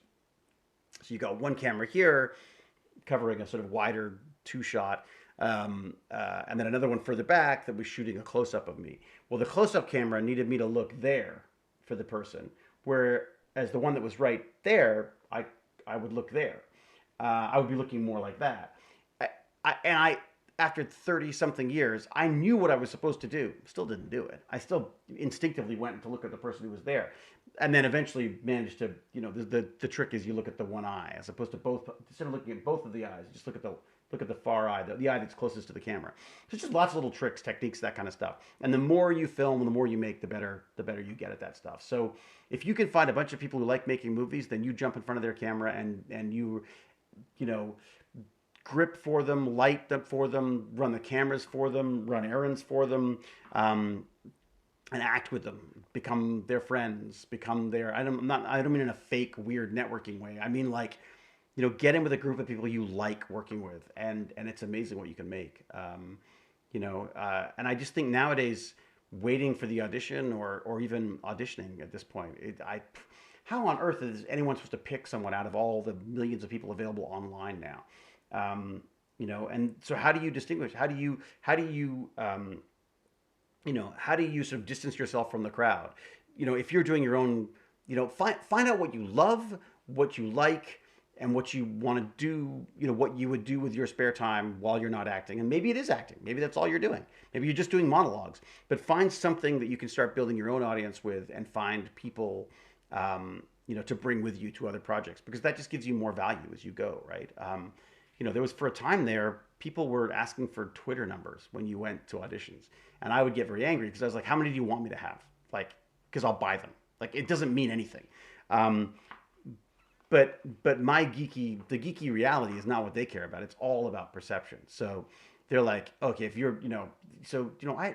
So you got one camera here covering a sort of wider two shot, and then another one further back that was shooting a close up of me. Well, the close up camera needed me to look there for the person, whereas the one that was right there, I would look there. I would be looking more like that. And after 30 something years, I knew what I was supposed to do. Still didn't do it. I still instinctively went to look at the person who was there. And then eventually managed to, the trick is you look at the one eye as opposed to both. Instead of looking at both of the eyes, you just look at the far eye, the eye that's closest to the camera. So it's just lots of little tricks, techniques, that kind of stuff. And the more you film and the more you make, the better you get at that stuff. So if you can find a bunch of people who like making movies, then you jump in front of their camera and you know, grip for them, light them for them, run the cameras for them, run errands for them, and act with them, become their friends, become their. I don't mean in a fake, weird networking way. I mean like, get in with a group of people you like working with, and it's amazing what you can make. And I just think nowadays, waiting for the audition or even auditioning at this point, how on earth is anyone supposed to pick someone out of all the millions of people available online now? And so how do you distinguish? How do you sort of distance yourself from the crowd? If you're doing your own, find out what you love, what you like, and what you want to do, what you would do with your spare time while you're not acting. And maybe it is acting. Maybe that's all you're doing. Maybe you're just doing monologues. But find something that you can start building your own audience with, and find people, to bring with you to other projects, because that just gives you more value as you go, right? There was, for a time there, people were asking for Twitter numbers when you went to auditions. And I would get very angry because I was like, how many do you want me to have? Like, because I'll buy them. Like, it doesn't mean anything. But the geeky reality is not what they care about. It's all about perception. So they're like, okay, if you're, I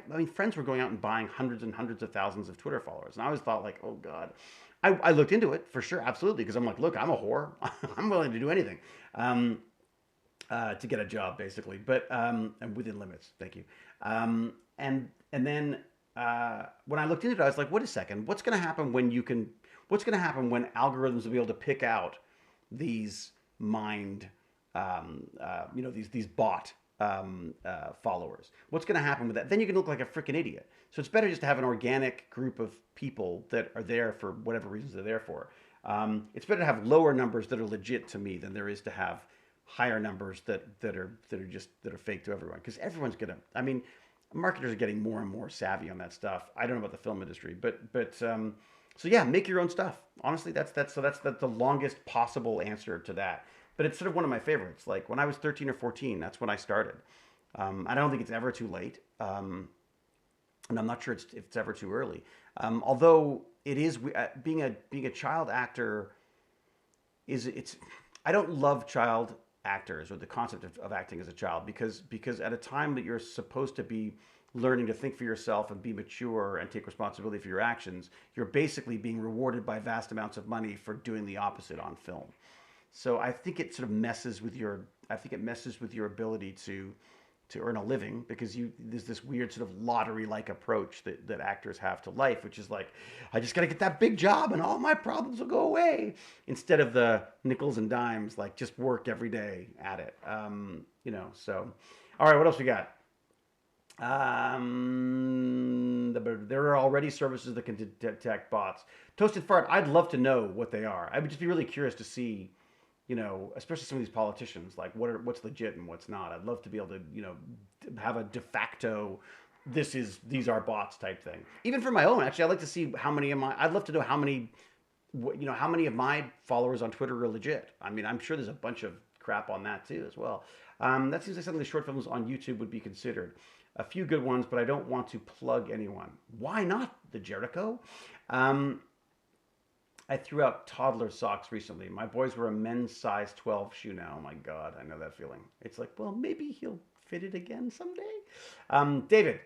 mean, friends were going out and buying hundreds and hundreds of thousands of Twitter followers. And I always thought like, oh God. I looked into it for sure, absolutely. Because I'm like, look, I'm a whore. I'm willing to do anything. To get a job, basically, but and within limits. Thank you. And then when I looked into it, I was like, wait a second, what's going to happen when algorithms will be able to pick out these these bot followers? What's going to happen with that? Then you can look like a freaking idiot. So it's better just to have an organic group of people that are there for whatever reasons they're there for. It's better to have lower numbers that are legit to me than there is to have higher numbers that are fake to everyone, because everyone's gonna. I mean, marketers are getting more and more savvy on that stuff. I don't know about the film industry, but so yeah, make your own stuff. Honestly, that's the longest possible answer to that. But it's sort of one of my favorites. Like when I was 13 or 14, that's when I started. I don't think it's ever too late, and I'm not sure if it's ever too early. Although it is, being a child actor it's. I don't love child actors or the concept of acting as a child, because at a time that you're supposed to be learning to think for yourself and be mature and take responsibility for your actions, you're basically being rewarded by vast amounts of money for doing the opposite on film. So I think it sort of messes with your ability to earn a living, because there's this weird sort of lottery-like approach that actors have to life, which is like, I just got to get that big job and all my problems will go away, instead of the nickels and dimes, like just work every day at it. So, all right, what else we got? There are already services that can detect bots. Toasted Fart, I'd love to know what they are. I would just be really curious to see, especially some of these politicians, like what's legit and what's not. I'd love to be able to, have a de facto, these are bots type thing. Even for my own, actually, I'd like to see how many I'd love to know how many how many of my followers on Twitter are legit? I mean, I'm sure there's a bunch of crap on that too as well. That seems like something the short films on YouTube would be considered. A few good ones, but I don't want to plug anyone. Why not, the Jericho? I threw out toddler socks recently. My boys were a men's size 12 shoe now. Oh my God, I know that feeling. It's like, well, maybe he'll fit it again someday. David,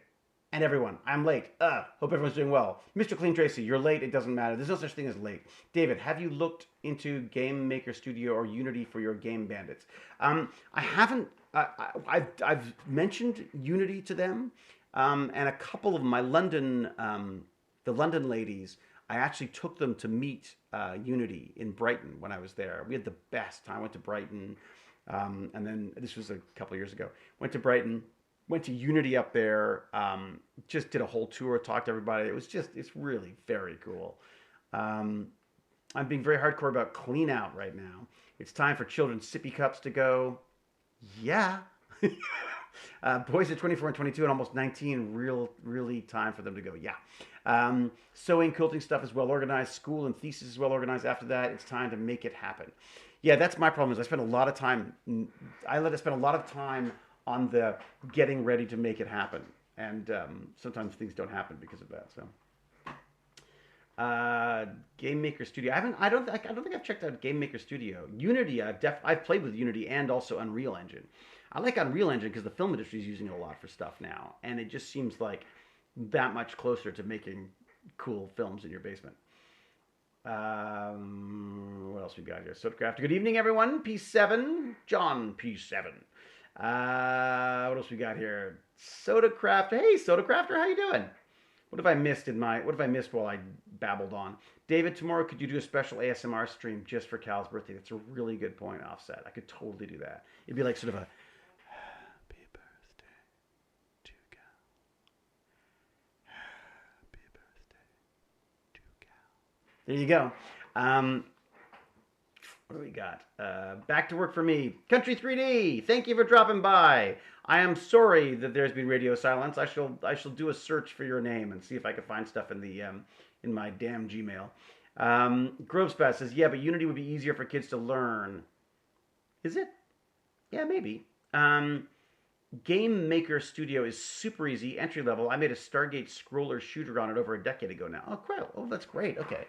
and everyone, I'm late. Hope everyone's doing well. Mr. Clean Tracy, you're late. It doesn't matter. There's no such thing as late. David, have you looked into Game Maker Studio or Unity for your game bandits? I haven't. I've mentioned Unity to them, and a couple of my London, the London ladies, I actually took them to meet Unity in Brighton when I was there. We had the best time. I went to Brighton, and then this was a couple of years ago. Went to Brighton, went to Unity up there, just did a whole tour, talked to everybody. It's really very cool. I'm being very hardcore about clean out right now. It's time for children's sippy cups to go. Yeah. Boys are 24 and 22 and almost 19. Really time for them to go. Yeah. Sewing, quilting stuff is well organized. School and thesis is well organized. After that, it's time to make it happen. Yeah, that's my problem. Is I spend a lot of time. I let it spend a lot of time on the getting ready to make it happen, and sometimes things don't happen because of that. So, Game Maker Studio. I don't think I've checked out Game Maker Studio. Unity. I've played with Unity and also Unreal Engine. I like Unreal Engine because the film industry is using it a lot for stuff now, and it just seems like that much closer to making cool films in your basement. What else we got here? Sodacraft. Good evening, everyone. P7. John P7. What else we got here? Sodacraft. Hey, Sodacrafter, how you doing? What have I missed while I babbled on? David, tomorrow could you do a special ASMR stream just for Cal's birthday? That's a really good point, Offset. I could totally do that. It'd be like sort of a happy birthday to Cal. Happy birthday to Cal. There you go. What do we got? Back to work for me. Country 3D, thank you for dropping by. I am sorry that there's been radio silence. I shall do a search for your name and see if I can find stuff in the in my damn Gmail. Grovespat says, yeah, but Unity would be easier for kids to learn. Is it? Yeah, maybe. Game Maker Studio is super easy, entry level. I made a Stargate scroller shooter on it over a decade ago now. Oh, great. Oh, that's great. Okay.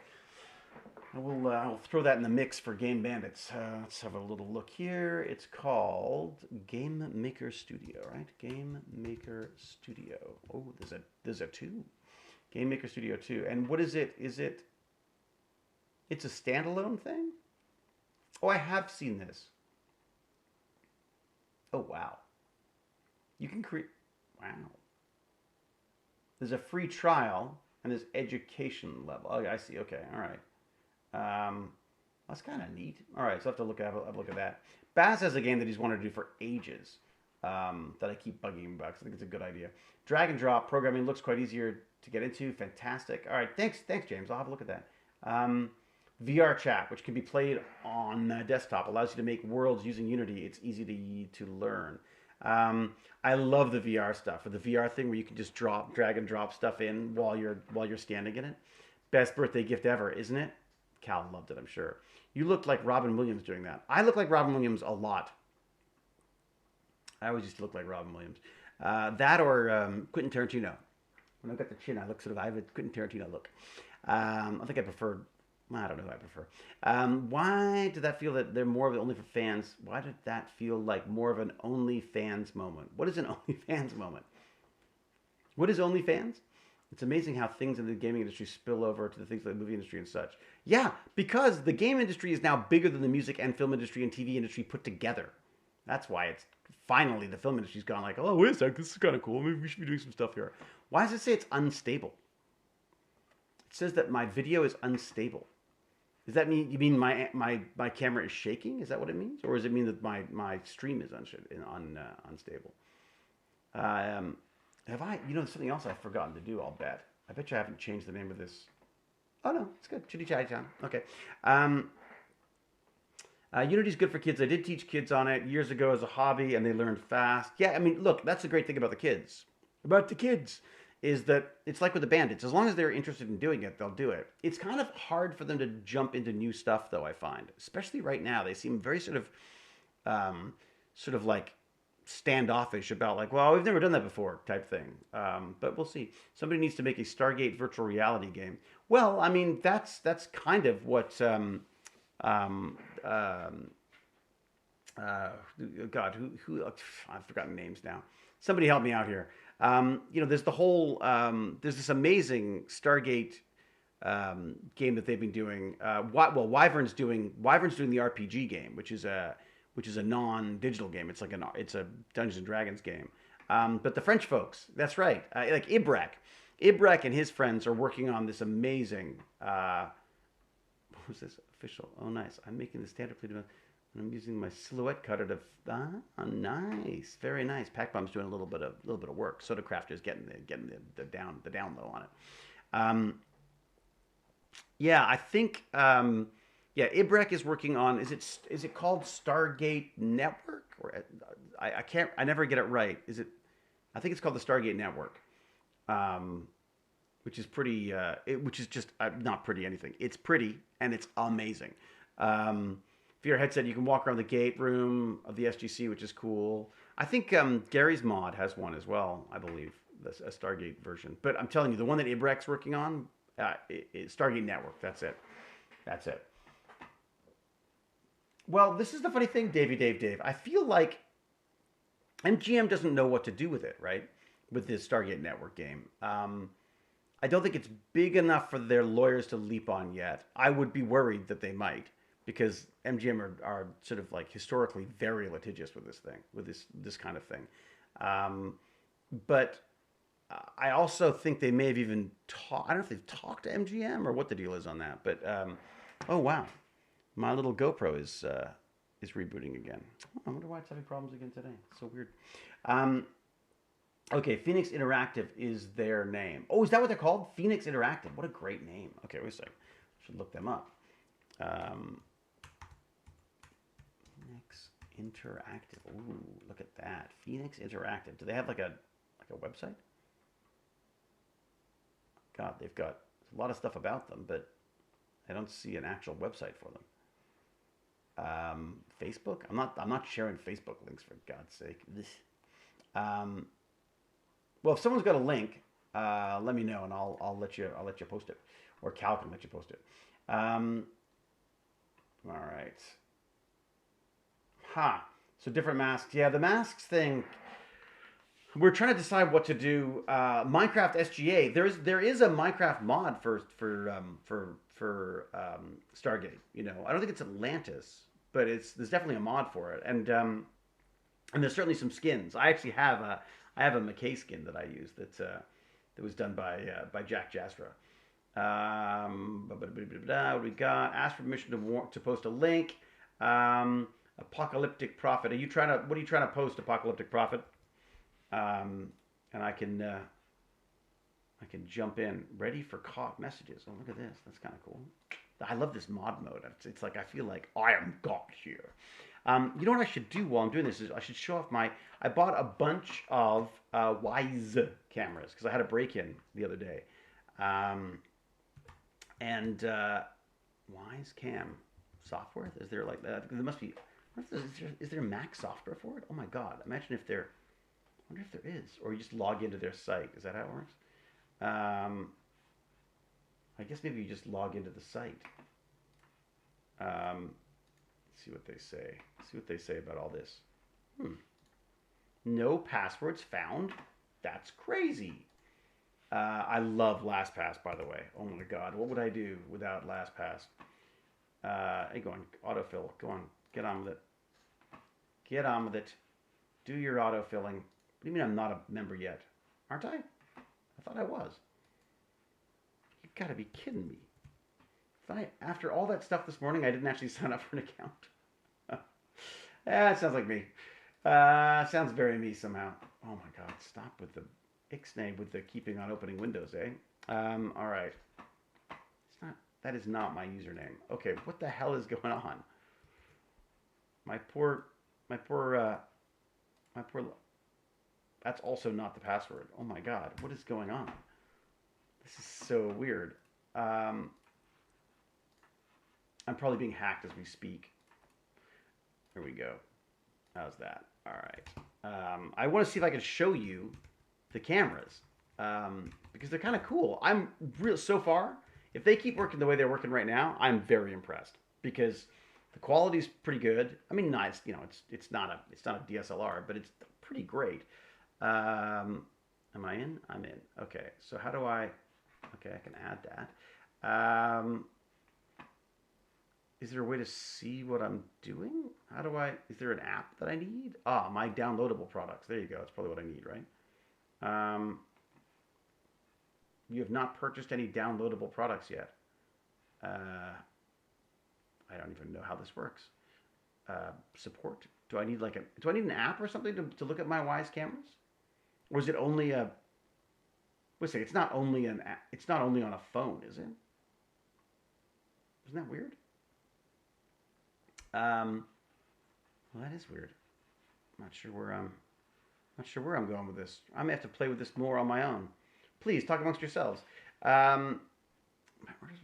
I'll throw that in the mix for Game Bandits. Let's have a little look here. It's called Game Maker Studio, right? Game Maker Studio. Oh, there's a 2. Game Maker Studio 2. And what is it? It's a standalone thing? Oh, I have seen this. Oh, wow. You can create... Wow. There's a free trial and there's education level. Oh, I see. Okay. All right. That's kind of neat. All right, so I have to have a look at that. Baz has a game that he's wanted to do for ages that I keep bugging him about because I think it's a good idea. Drag and drop programming looks quite easier to get into. Fantastic. All right, thanks, James. I'll have a look at that. VR chat, which can be played on desktop, allows you to make worlds using Unity. It's easy to learn. I love the VR stuff, or the VR thing where you can just drag and drop stuff in while you're standing in it. Best birthday gift ever, isn't it? Cal loved it, I'm sure. You looked like Robin Williams doing that. I look like Robin Williams a lot. I always used to look like Robin Williams. That or Quentin Tarantino. When I've got the chin, I have a Quentin Tarantino look. I think I prefer, I don't know who I prefer. Why did that feel that they're more of an only for fans? Why did that feel like more of an OnlyFans moment? What is an OnlyFans moment? What is OnlyFans? It's amazing how things in the gaming industry spill over to the things like the movie industry and such. Yeah, because the game industry is now bigger than the music and film industry and TV industry put together. That's why it's finally the film industry's gone like, oh, wait a sec, this is kind of cool. Maybe we should be doing some stuff here. Why does it say it's unstable? It says that my video is unstable. Does that mean, you mean my camera is shaking? Is that what it means? Or does it mean that my stream is unstable? Have I, something else I've forgotten to do, I'll bet. I bet you I haven't changed the name of this. Oh, no, it's good. Chitty, chatty, time. Okay. Unity's good for kids. I did teach kids on it years ago as a hobby, and they learned fast. Yeah, I mean, look, that's the great thing about the kids. About the kids is that it's like with the bandits. As long as they're interested in doing it, they'll do it. It's kind of hard for them to jump into new stuff, though. I find, especially right now, they seem very sort of like standoffish about like, well, we've never done that before type thing. But we'll see. Somebody needs to make a Stargate virtual reality game. Well, I mean, that's kind of what. Um, um, God, who I've forgotten names now. Somebody help me out here. There's the whole there's this amazing Stargate game that they've been doing. Wyvern's doing the RPG game, which is a non-digital game. It's a Dungeons and Dragons game. But the French folks, that's right, like Ibrek and his friends are working on this amazing. Who's this official? Oh, nice. I'm making the standard plate. And I'm using my silhouette cutter to. Nice, very nice. Pac-Bomb's doing a little bit of work. Soda Crafter's getting the down low on it. Yeah, I think. Ibrek is working on. Is it called Stargate Network? Or I can't. I never get it right. Is it? I think it's called the Stargate Network. Which is pretty. Which is just not pretty anything. It's pretty and it's amazing. For your headset, you can walk around the gate room of the SGC, which is cool. I think Gary's mod has one as well, I believe, a Stargate version. But I'm telling you, the one that Ibrek's working on, Stargate Network. That's it. That's it. Well, this is the funny thing, Dave. I feel like MGM doesn't know what to do with it, right? With this Stargate Network game. I don't think it's big enough for their lawyers to leap on yet. I would be worried that they might, because MGM are sort of like historically very litigious with this thing, with this kind of thing. But I also think they may have even talked. I don't know if they've talked to MGM or what the deal is on that. But oh wow, my little GoPro is rebooting again. I wonder why it's having problems again today. It's so weird. Okay, Phoenix Interactive is their name. Oh, is that what they're called? Phoenix Interactive. What a great name. Okay, wait a second. Should look them up. Phoenix Interactive. Ooh, look at that. Phoenix Interactive. Do they have like a website? God, they've got a lot of stuff about them, but I don't see an actual website for them. Facebook? I'm not sharing Facebook links, for God's sake. Well, if someone's got a link, let me know and I'll let you post it, or Cal can let you post it. All right. So different masks. Yeah, the masks thing. We're trying to decide what to do. Minecraft SGA. There is a Minecraft mod for Stargate. You know, I don't think it's Atlantis, but there's definitely a mod for it, and there's certainly some skins. I actually have a McKay skin that I use that was done by Jack Jasra. What we got? Ask for permission to post a link. Apocalyptic Prophet. What are you trying to post, Apocalyptic Prophet? And I can jump in. Ready for caught messages. Oh, look at this. That's kind of cool. I love this mod mode. It's like I feel like I am God here. You know what I should do while I'm doing this is I should show off I bought a bunch of Wise cameras because I had a break-in the other day. Wise Cam software? Is there like that? There must be. Is there Mac software for it? Oh my God! Imagine if there. I wonder if there is, or you just log into their site. Is that how it works? I guess maybe you just log into the site. Let's see what they say. See what they say about all this. No passwords found. That's crazy. I love LastPass, by the way. Oh my God, what would I do without LastPass? Hey, go on, autofill. Go on, get on with it. Get on with it. Do your autofilling. What do you mean I'm not a member yet? Aren't I? I thought I was. You gotta be kidding me. After all that stuff this morning, I didn't actually sign up for an account. That sounds like me. Sounds very me somehow. Oh my God, stop with the ixnay with the keeping on opening windows, eh? All right. That is not my username. Okay, what the hell is going on? My poor That's also not the password. Oh my god, what is going on? This is so weird. Um, I'm probably being hacked as we speak. Here we go. How's that? All right. I want to see if I can show you the cameras because they're kind of cool. I'm real so far. If they keep working the way they're working right now, I'm very impressed because the quality's pretty good. I mean, nice. You know, it's not a DSLR, but it's pretty great. Am I in? I'm in. Okay. So how do I? Okay, I can add that. Is there a way to see what I'm doing? How do I? Is there an app that I need? Ah, my downloadable products. There you go. That's probably what I need, right? Um, you have not purchased any downloadable products yet. Uh, I don't even know how this works. Support? Do I need like a? Do I need an app or something to look at my Wise cameras? Or is it only a? Wait a second. It's not only an. It's not only on a phone, is it? Isn't that weird? Well, that is weird. I'm not sure where I'm going with this. I'm gonna have to play with this more on my own. Please talk amongst yourselves. Where's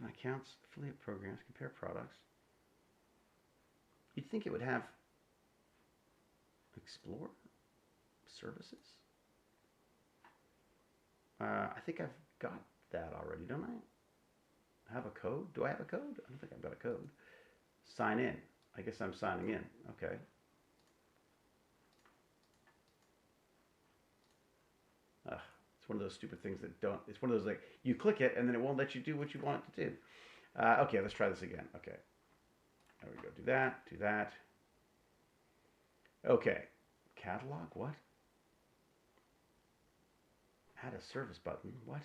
my accounts? Affiliate programs, compare products. You'd think it would have explore services. I think I've got that already, don't I? Have a code? Do I have a code? I don't think I've got a code. Sign in. I guess I'm signing in. Okay. It's one of those stupid things that don't. It's one of those like you click it and then it won't let you do what you want it to do. Okay, let's try this again. Okay. There we go. Do that. Do that. Okay. Catalog? What? Add a service button. What?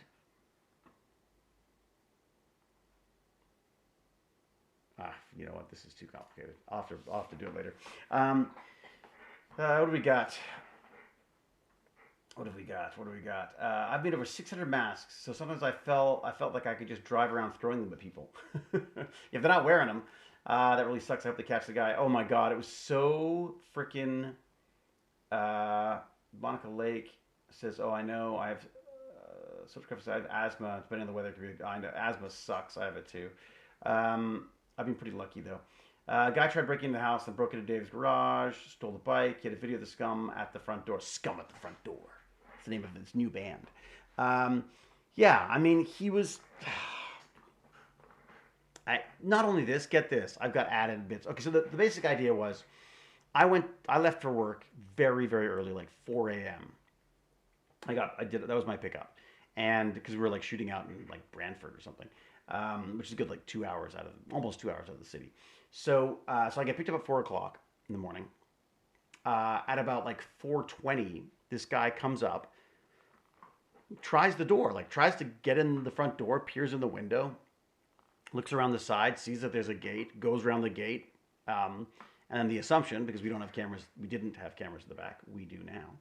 You know what? This is too complicated. I'll have to do it later. What do we got? What do we got? What do we got? I've made over 600 masks, so sometimes I felt like I could just drive around throwing them at people. If they're not wearing them, that really sucks. I hope they catch the guy. Oh my god, it was so freaking. Monica Lake says, "Oh, I know. I have subscribers. I have asthma. Depending on the weather, I know asthma sucks. I have it too. I've been pretty lucky though. A guy tried breaking into the house and broke into Dave's garage, stole the bike. He had a video of the scum at the front door. Scum at the front door. That's the name of his new band. Yeah, I mean, he was. Not only this, get this. I've got added bits. Okay, so the basic idea was, I left for work very, very early, like 4 a.m. That was my pickup, and because we were like shooting out in like Brantford or something. Which is a good like almost 2 hours out of the city. So I get picked up at 4 o'clock in the morning. At about like 4:20, this guy comes up, tries the door, like tries to get in the front door, peers in the window, looks around the side, sees that there's a gate, goes around the gate, and then the assumption, because we didn't have cameras in the back, we do now.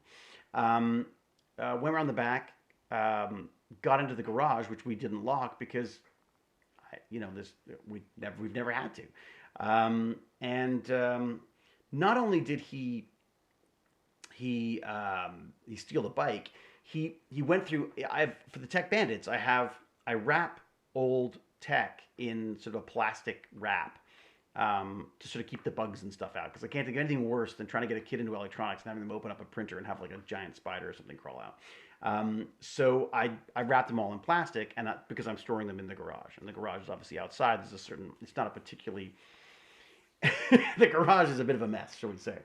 Went around the back, got into the garage, which we didn't lock because we've never had to. Not only did he steal the bike, he went through. For the Tech Bandits, I wrap old tech in sort of a plastic wrap to sort of keep the bugs and stuff out, because I can't think of anything worse than trying to get a kid into electronics and having them open up a printer and have like a giant spider or something crawl out. So I wrapped them all in plastic, and because I'm storing them in the garage, and the garage is obviously outside. It's not a particularly, the garage is a bit of a mess, shall we say.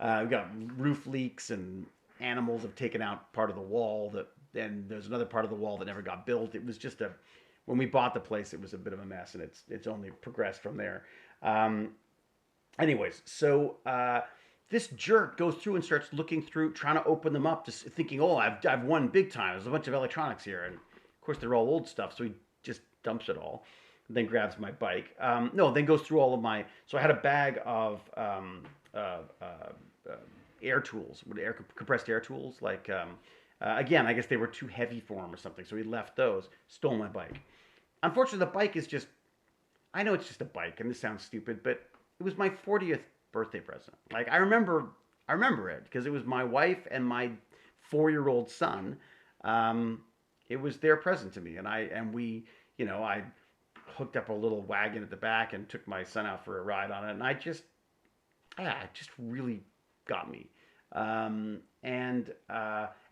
We've got roof leaks, and animals have taken out part of the wall, and there's another part of the wall that never got built. It was just when we bought the place, it was a bit of a mess, and it's only progressed from there. Anyways, so this jerk goes through and starts looking through, trying to open them up, just thinking, oh, I've won big time. There's a bunch of electronics here, and of course they're all old stuff, so he just dumps it all, and then grabs my bike. Then goes through all of my. So I had a bag of air tools, compressed air tools. Like again, I guess they were too heavy for him or something, so he left those. Stole my bike. Unfortunately, the bike is just. I know it's just a bike, and this sounds stupid, but it was my 40th birthday present. Like I remember it because it was my wife and my 4-year-old son, it was their present to me. We, I hooked up a little wagon at the back and took my son out for a ride on it. And it just really got me. And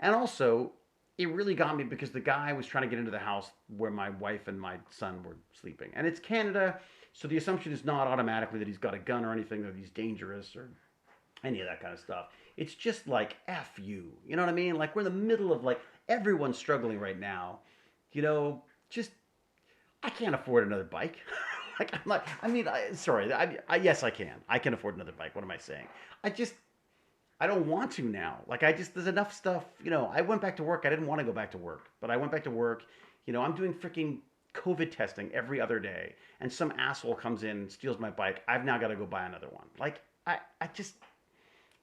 also, it really got me because the guy was trying to get into the house where my wife and my son were sleeping. And it's Canada, so the assumption is not automatically that he's got a gun or anything, that he's dangerous or any of that kind of stuff. It's just like F you. You know what I mean? Like, we're in the middle of, like, everyone's struggling right now. Just, I can't afford another bike. Sorry. Yes, I can. I can afford another bike. What am I saying? I don't want to now. There's enough stuff. I went back to work. I didn't want to go back to work, but I went back to work. I'm doing freaking COVID testing every other day, and some asshole comes in and steals my bike. I've now got to go buy another one.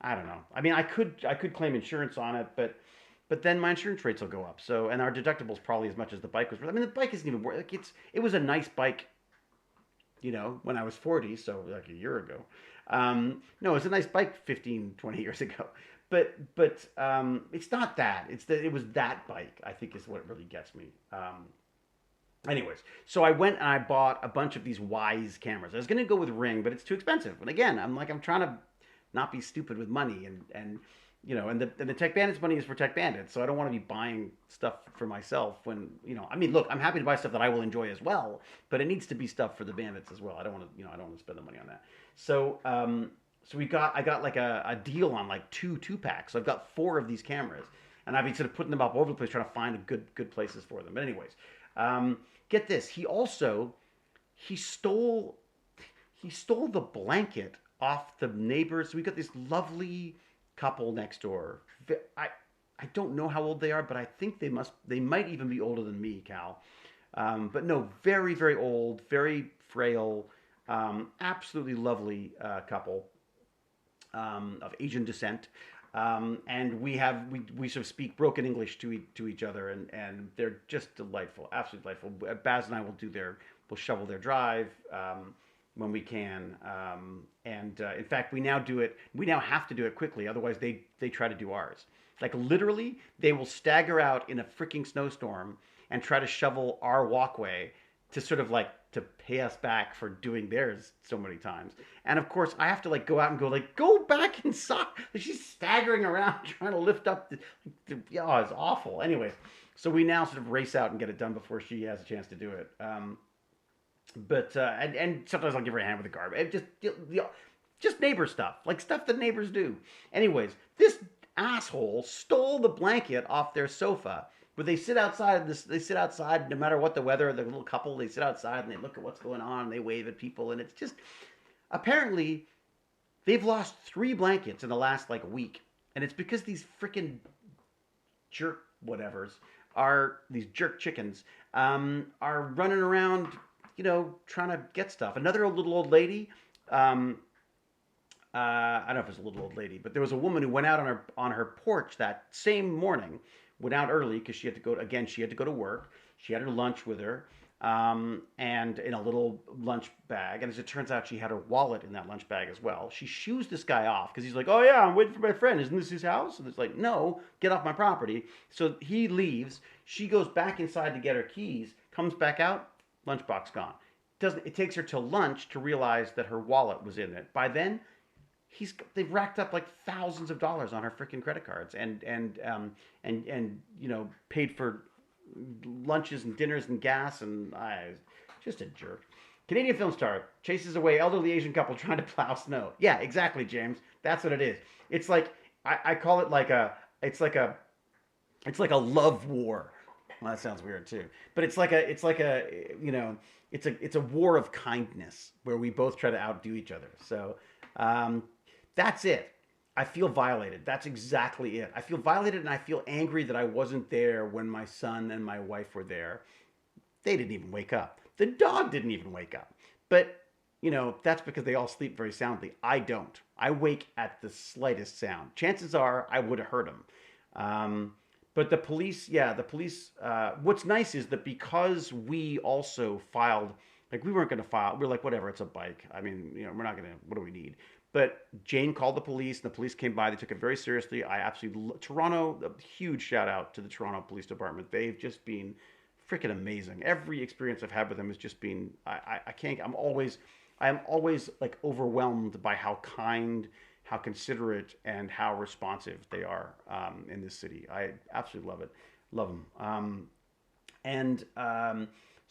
I don't know. I mean, I could claim insurance on it, but then my insurance rates will go up. So, and our deductible's probably as much as the bike was worth. I mean, the bike isn't even worth. It was a nice bike, when I was 40, so like a year ago. No, it's a nice bike 15, 20 years ago. But it's not that. It was that bike, I think, is what really gets me. Anyways, so I went and I bought a bunch of these Wise cameras. I was going to go with Ring, but it's too expensive. And again, I'm trying to not be stupid with money, and the Tech Bandits money is for Tech Bandits, so I don't want to be buying stuff for myself when, I mean, look, I'm happy to buy stuff that I will enjoy as well, but it needs to be stuff for the bandits as well. I don't want to, I don't want to spend the money on that. So, I got like a deal on like two packs. So I've got 4 of these cameras, and I've been sort of putting them up all over the place, trying to find good places for them. But anyways, get this. He stole the blanket off the neighbors. So we got this lovely couple next door. I don't know how old they are, but I think they might even be older than me, Cal. But no, very, very old, very frail, absolutely lovely couple of Asian descent. And we sort of speak broken English to each other, and they're just delightful, absolutely delightful. Baz and I we'll shovel their drive when we can. In fact, we now have to do it quickly, otherwise they try to do ours. Like, literally, they will stagger out in a freaking snowstorm and try to shovel our walkway to sort of like to pay us back for doing theirs so many times. And of course, I have to like go out and go back inside. She's staggering around trying to lift up it's awful. Anyways, so we now sort of race out and get it done before she has a chance to do it. And sometimes I'll give her a hand with the garbage. Just neighbor stuff, like stuff that neighbors do. Anyways, this asshole stole the blanket off their sofa. But they sit outside. They sit outside no matter what the weather. The little couple, they sit outside and they look at what's going on. And they wave at people, and it's just apparently they've lost 3 blankets in the last like week, and it's because these freaking jerk whatevers these jerk chickens are running around, trying to get stuff. Another little old lady. I don't know if it was a little old lady, but there was a woman who went out on her porch that same morning. Went out early because she had to go to work. She had her lunch with her, and in a little lunch bag. And as it turns out, she had her wallet in that lunch bag as well. She shoos this guy off because he's like, "Oh yeah, I'm waiting for my friend. Isn't this his house?" And it's like, "No, get off my property." So he leaves. She goes back inside to get her keys. Comes back out, lunchbox gone. It takes her till lunch to realize that her wallet was in it. By then, they've racked up like thousands of dollars on her freaking credit cards and paid for lunches and dinners and gas, and just a jerk. Canadian film star chases away elderly Asian couple trying to plow snow. Yeah, exactly, James. That's what it is. It's like I call it like it's like a love war. Well, that sounds weird too, but it's a war of kindness where we both try to outdo each other. So. That's it. I feel violated. That's exactly it. I feel violated, and I feel angry that I wasn't there when my son and my wife were there. They didn't even wake up. The dog didn't even wake up. But, that's because they all sleep very soundly. I don't. I wake at the slightest sound. Chances are I would have heard them. But the police, what's nice is that because we also filed, like we weren't going to file, we're like, whatever, it's a bike. I mean, we're not going to, what do we need? But Jane called the police, and the police came by. They took it very seriously. I absolutely Toronto. A huge shout out to the Toronto Police Department. They've just been freaking amazing. Every experience I've had with them has just been. I can't. I am always like overwhelmed by how kind, how considerate, and how responsive they are in this city. I absolutely love it. Love them. And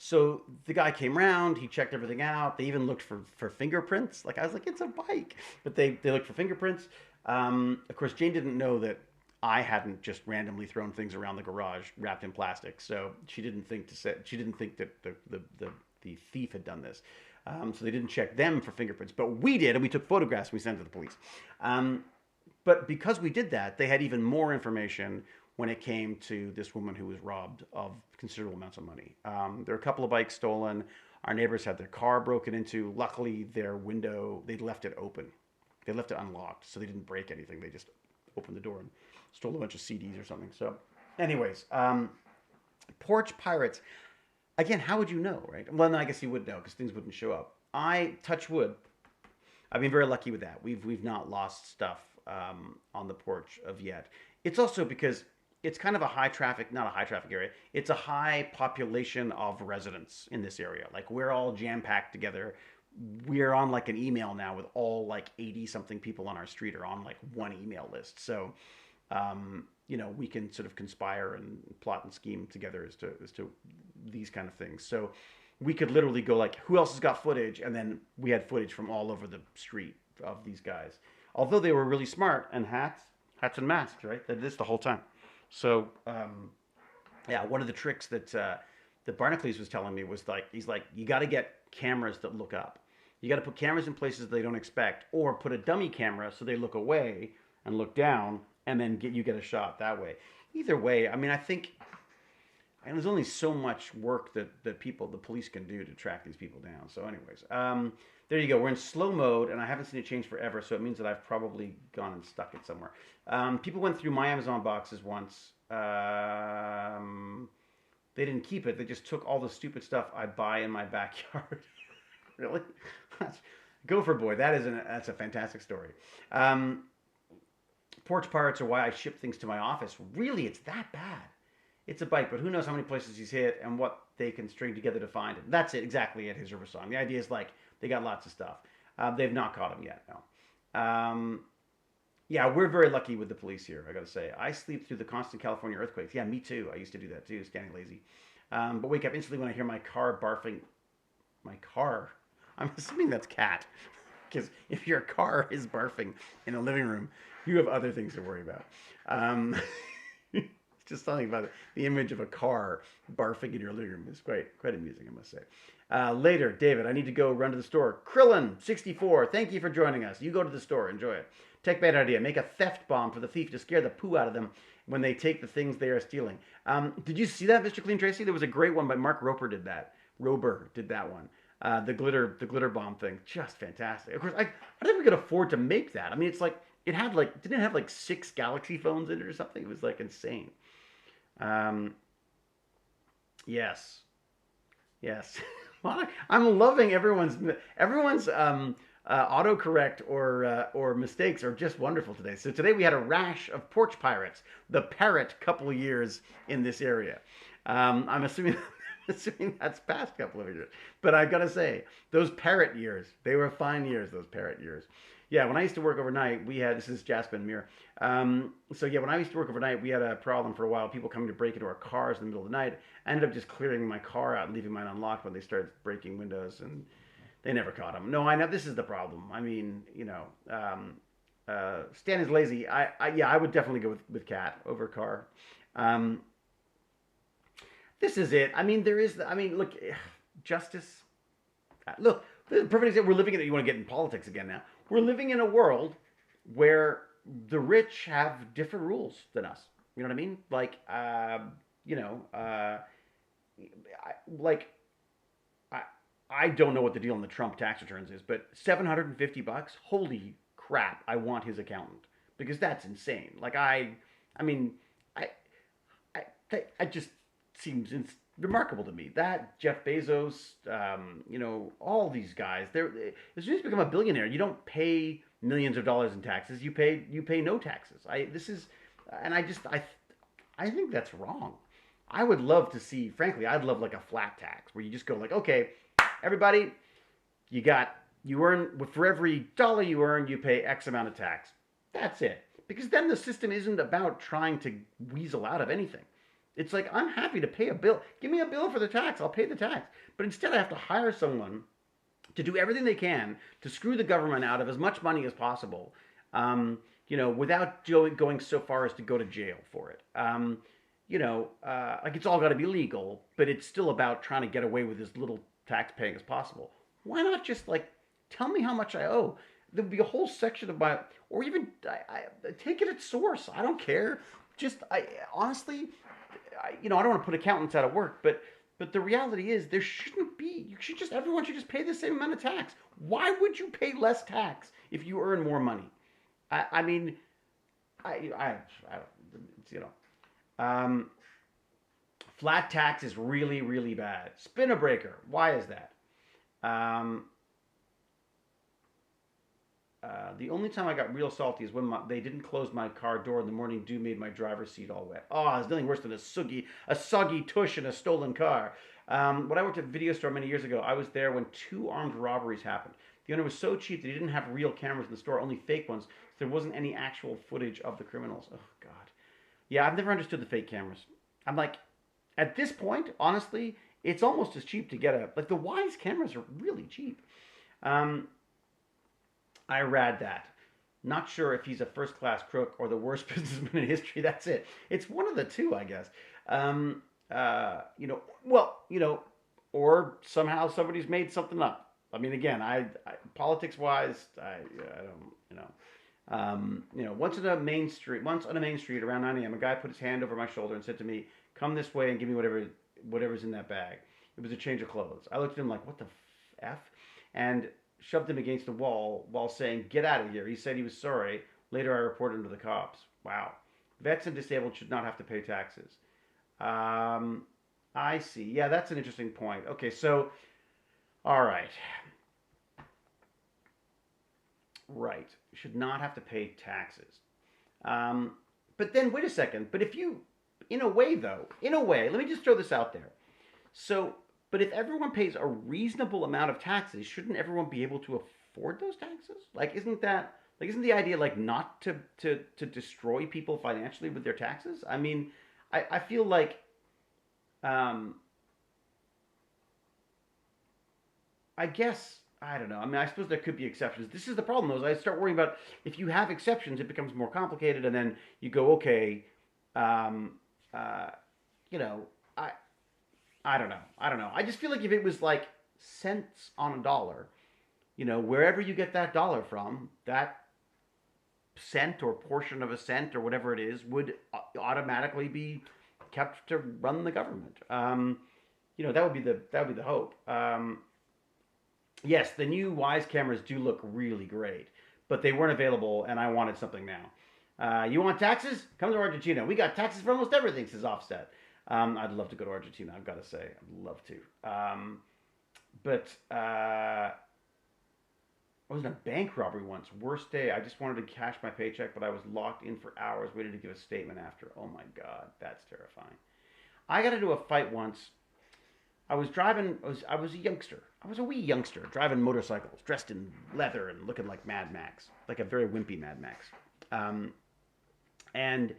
so the guy came around, he checked everything out. They even looked for fingerprints. Like I was like, it's a bike. But they looked for fingerprints. Of course, Jane didn't know that I hadn't just randomly thrown things around the garage wrapped in plastic. So she didn't think that the thief had done this. So they didn't check them for fingerprints. But we did, and we took photographs and we sent it to the police. But because we did that, they had even more information when it came to this woman who was robbed of considerable amounts of money. There were a couple of bikes stolen. Our neighbors had their car broken into. Luckily, their window, they'd left it open. They left it unlocked, so they didn't break anything. They just opened the door and stole a bunch of CDs or something. So anyways, porch pirates. Again, how would you know, right? Well, no, I guess you would know because things wouldn't show up. I touch wood. I've been very lucky with that. We've not lost stuff on the porch of yet. It's also because it's kind of a high traffic, not a high traffic area. It's a high population of residents in this area. Like we're all jam packed together. We're on like an email now with all like 80 something people on our street are on like one email list. So, we can sort of conspire and plot and scheme together as to these kind of things. So we could literally go like, who else has got footage? And then we had footage from all over the street of these guys. Although they were really smart and hats and masks, right? They did this the whole time. So, one of the tricks that Barnacle was telling me was like, he's like, you got to get cameras that look up. You got to put cameras in places they don't expect, or put a dummy camera so they look away and look down, and then get a shot that way. Either way, I mean, I think there's only so much work that the police can do to track these people down. So, anyways, there you go. We're in slow mode, and I haven't seen it change forever, so it means that I've probably gone and stuck it somewhere. People went through my Amazon boxes once. They didn't keep it. They just took all the stupid stuff I buy in my backyard. Really? Gopher boy, that's a fantastic story. Porch pirates are why I ship things to my office. Really, it's that bad. It's a bite, but who knows how many places he's hit and what they can string together to find him. That's it, exactly at his river song. The idea is like they got lots of stuff. They've not caught him yet, no. Yeah, we're very lucky with the police here, I gotta say. I sleep through the constant California earthquakes. Yeah, me too. I used to do that too, standing lazy. But wake up instantly when I hear my car barfing. My car? I'm assuming that's cat. Because if your car is barfing in a living room, you have other things to worry about. Just something about it. The image of a car barfing in your living room is quite amusing, I must say. Later, David, I need to go run to the store. Krillin64, thank you for joining us. You go to the store, enjoy it. Tech bad idea. Make a theft bomb for the thief to scare the poo out of them when they take the things they are stealing. Did you see that, Mr. Clean Tracy? There was a great one by Mark Roper did that. Rober did that one. The glitter bomb thing, just fantastic. Of course, I don't think we could afford to make that. I mean, it's like didn't it have like 6 Galaxy phones in it or something? It was like insane. Yes. I'm loving everyone's autocorrect or mistakes are just wonderful today. So today we had a rash of porch pirates, the parrot couple of years in this area. I'm assuming that's past couple of years. But I gotta say, those parrot years, they were fine years, those parrot years. Yeah, when I used to work overnight, this is Jasper Muir. When I used to work overnight, we had a problem for a while. People coming to break into our cars in the middle of the night. I ended up just clearing my car out and leaving mine unlocked when they started breaking windows, and they never caught them. No, I know this is the problem. I mean, Stan is lazy. I would definitely go with cat over car. This is it. I mean, look, justice. Look, the perfect example. We're living in. You want to get in politics again now? We're living in a world where the rich have different rules than us. You know what I mean? I don't know what the deal on the Trump tax returns is, but $750, holy crap! I want his accountant because that's insane. I just seems remarkable to me. That Jeff Bezos, all these guys, as soon as you become a billionaire, you don't pay millions of dollars in taxes, you pay no taxes. I think that's wrong. I would love to see, frankly, I'd love like a flat tax where you just go like, okay, everybody, you earn, for every dollar you earn, you pay X amount of tax. That's it. Because then the system isn't about trying to weasel out of anything. It's like, I'm happy to pay a bill. Give me a bill for the tax. I'll pay the tax. But instead, I have to hire someone to do everything they can to screw the government out of as much money as possible, without going so far as to go to jail for it. Like it's all got to be legal, but it's still about trying to get away with as little tax paying as possible. Why not just like tell me how much I owe? There would be a whole section of my, or even take it at source. I don't care. Just honestly, I don't want to put accountants out of work, but the reality is there shouldn't be. Everyone should just pay the same amount of tax. Why would you pay less tax if you earn more money? I mean, it's, flat tax is really, really bad. Spin a breaker. Why is that? The only time I got real salty is when they didn't close my car door and the morning dew made my driver's seat all wet. Oh, there's nothing worse than a soggy tush in a stolen car. When I worked at a video store many years ago, I was there when 2 armed robberies happened. The owner was so cheap that he didn't have real cameras in the store, only fake ones. So there wasn't any actual footage of the criminals. Oh, God. Yeah, I've never understood the fake cameras. I'm like, at this point, honestly, it's almost as cheap to get like the Wise cameras are really cheap. I read that. Not sure if he's a first-class crook or the worst businessman in history. That's it. It's one of the two, I guess. Or somehow somebody's made something up. I mean, again, politics-wise, I don't, once on a main street around 9 a.m., a guy put his hand over my shoulder and said to me, "Come this way and give me whatever's in that bag." It was a change of clothes. I looked at him like, "What the f?" and shoved him against the wall while saying, "Get out of here." He said he was sorry. Later, I reported him to the cops. Wow. Vets and disabled should not have to pay taxes. I see. Yeah, that's an interesting point. Okay, so, all right. Right. Should not have to pay taxes. But then, wait a second. But if you, in a way, let me just throw this out there. So, but if everyone pays a reasonable amount of taxes, shouldn't everyone be able to afford those taxes? Like, isn't the idea like not to destroy people financially with their taxes? I mean, I feel like, I guess, I don't know. I mean, I suppose there could be exceptions. This is the problem, though, is I start worrying about if you have exceptions, it becomes more complicated, and then you go, okay, I don't know. I just feel like if it was like cents on a dollar, wherever you get that dollar from, that cent or portion of a cent or whatever it is would automatically be kept to run the government. That would be the hope. Yes, the new Wise cameras do look really great, but they weren't available, and I wanted something now. You want taxes? Come to Argentina. We got taxes for almost everything, says Offset. I'd love to go to Argentina, I've got to say. I'd love to. I was in a bank robbery once. Worst day. I just wanted to cash my paycheck, but I was locked in for hours, waiting to give a statement after. Oh my God, that's terrifying. I got into a fight once. I was a youngster. I was a wee youngster driving motorcycles, dressed in leather and looking like Mad Max, like a very wimpy Mad Max. And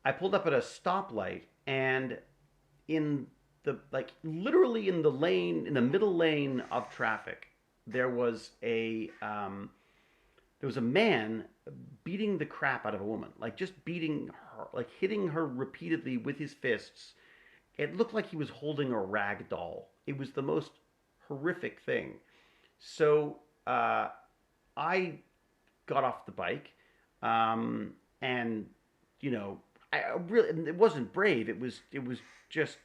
I pulled up at a stoplight, and literally in the middle lane of traffic, there was a man beating the crap out of a woman, like just beating her, like hitting her repeatedly with his fists. It looked like he was holding a rag doll. It was the most horrific thing. So I got off the bike, and it wasn't brave. It was just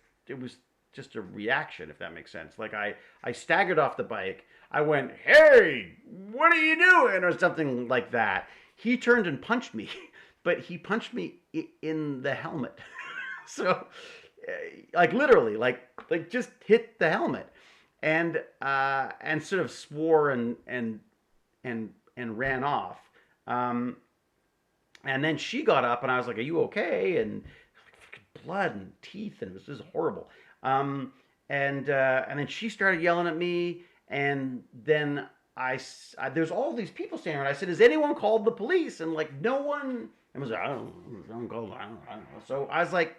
a reaction, if that makes sense. Like I staggered off the bike. I went, "Hey, what are you doing?" or something like that. He turned and punched me, but he punched me in the helmet. So, like literally, like just hit the helmet, and sort of swore and ran off. Um, and then she got up, and I was like, "Are you okay?" And blood and teeth, and it was just horrible. Um, and then she started yelling at me, and then there's all these people standing around. I said, "Has anyone called the police?" And like no one. And was like, I don't call. I don't know. So I was like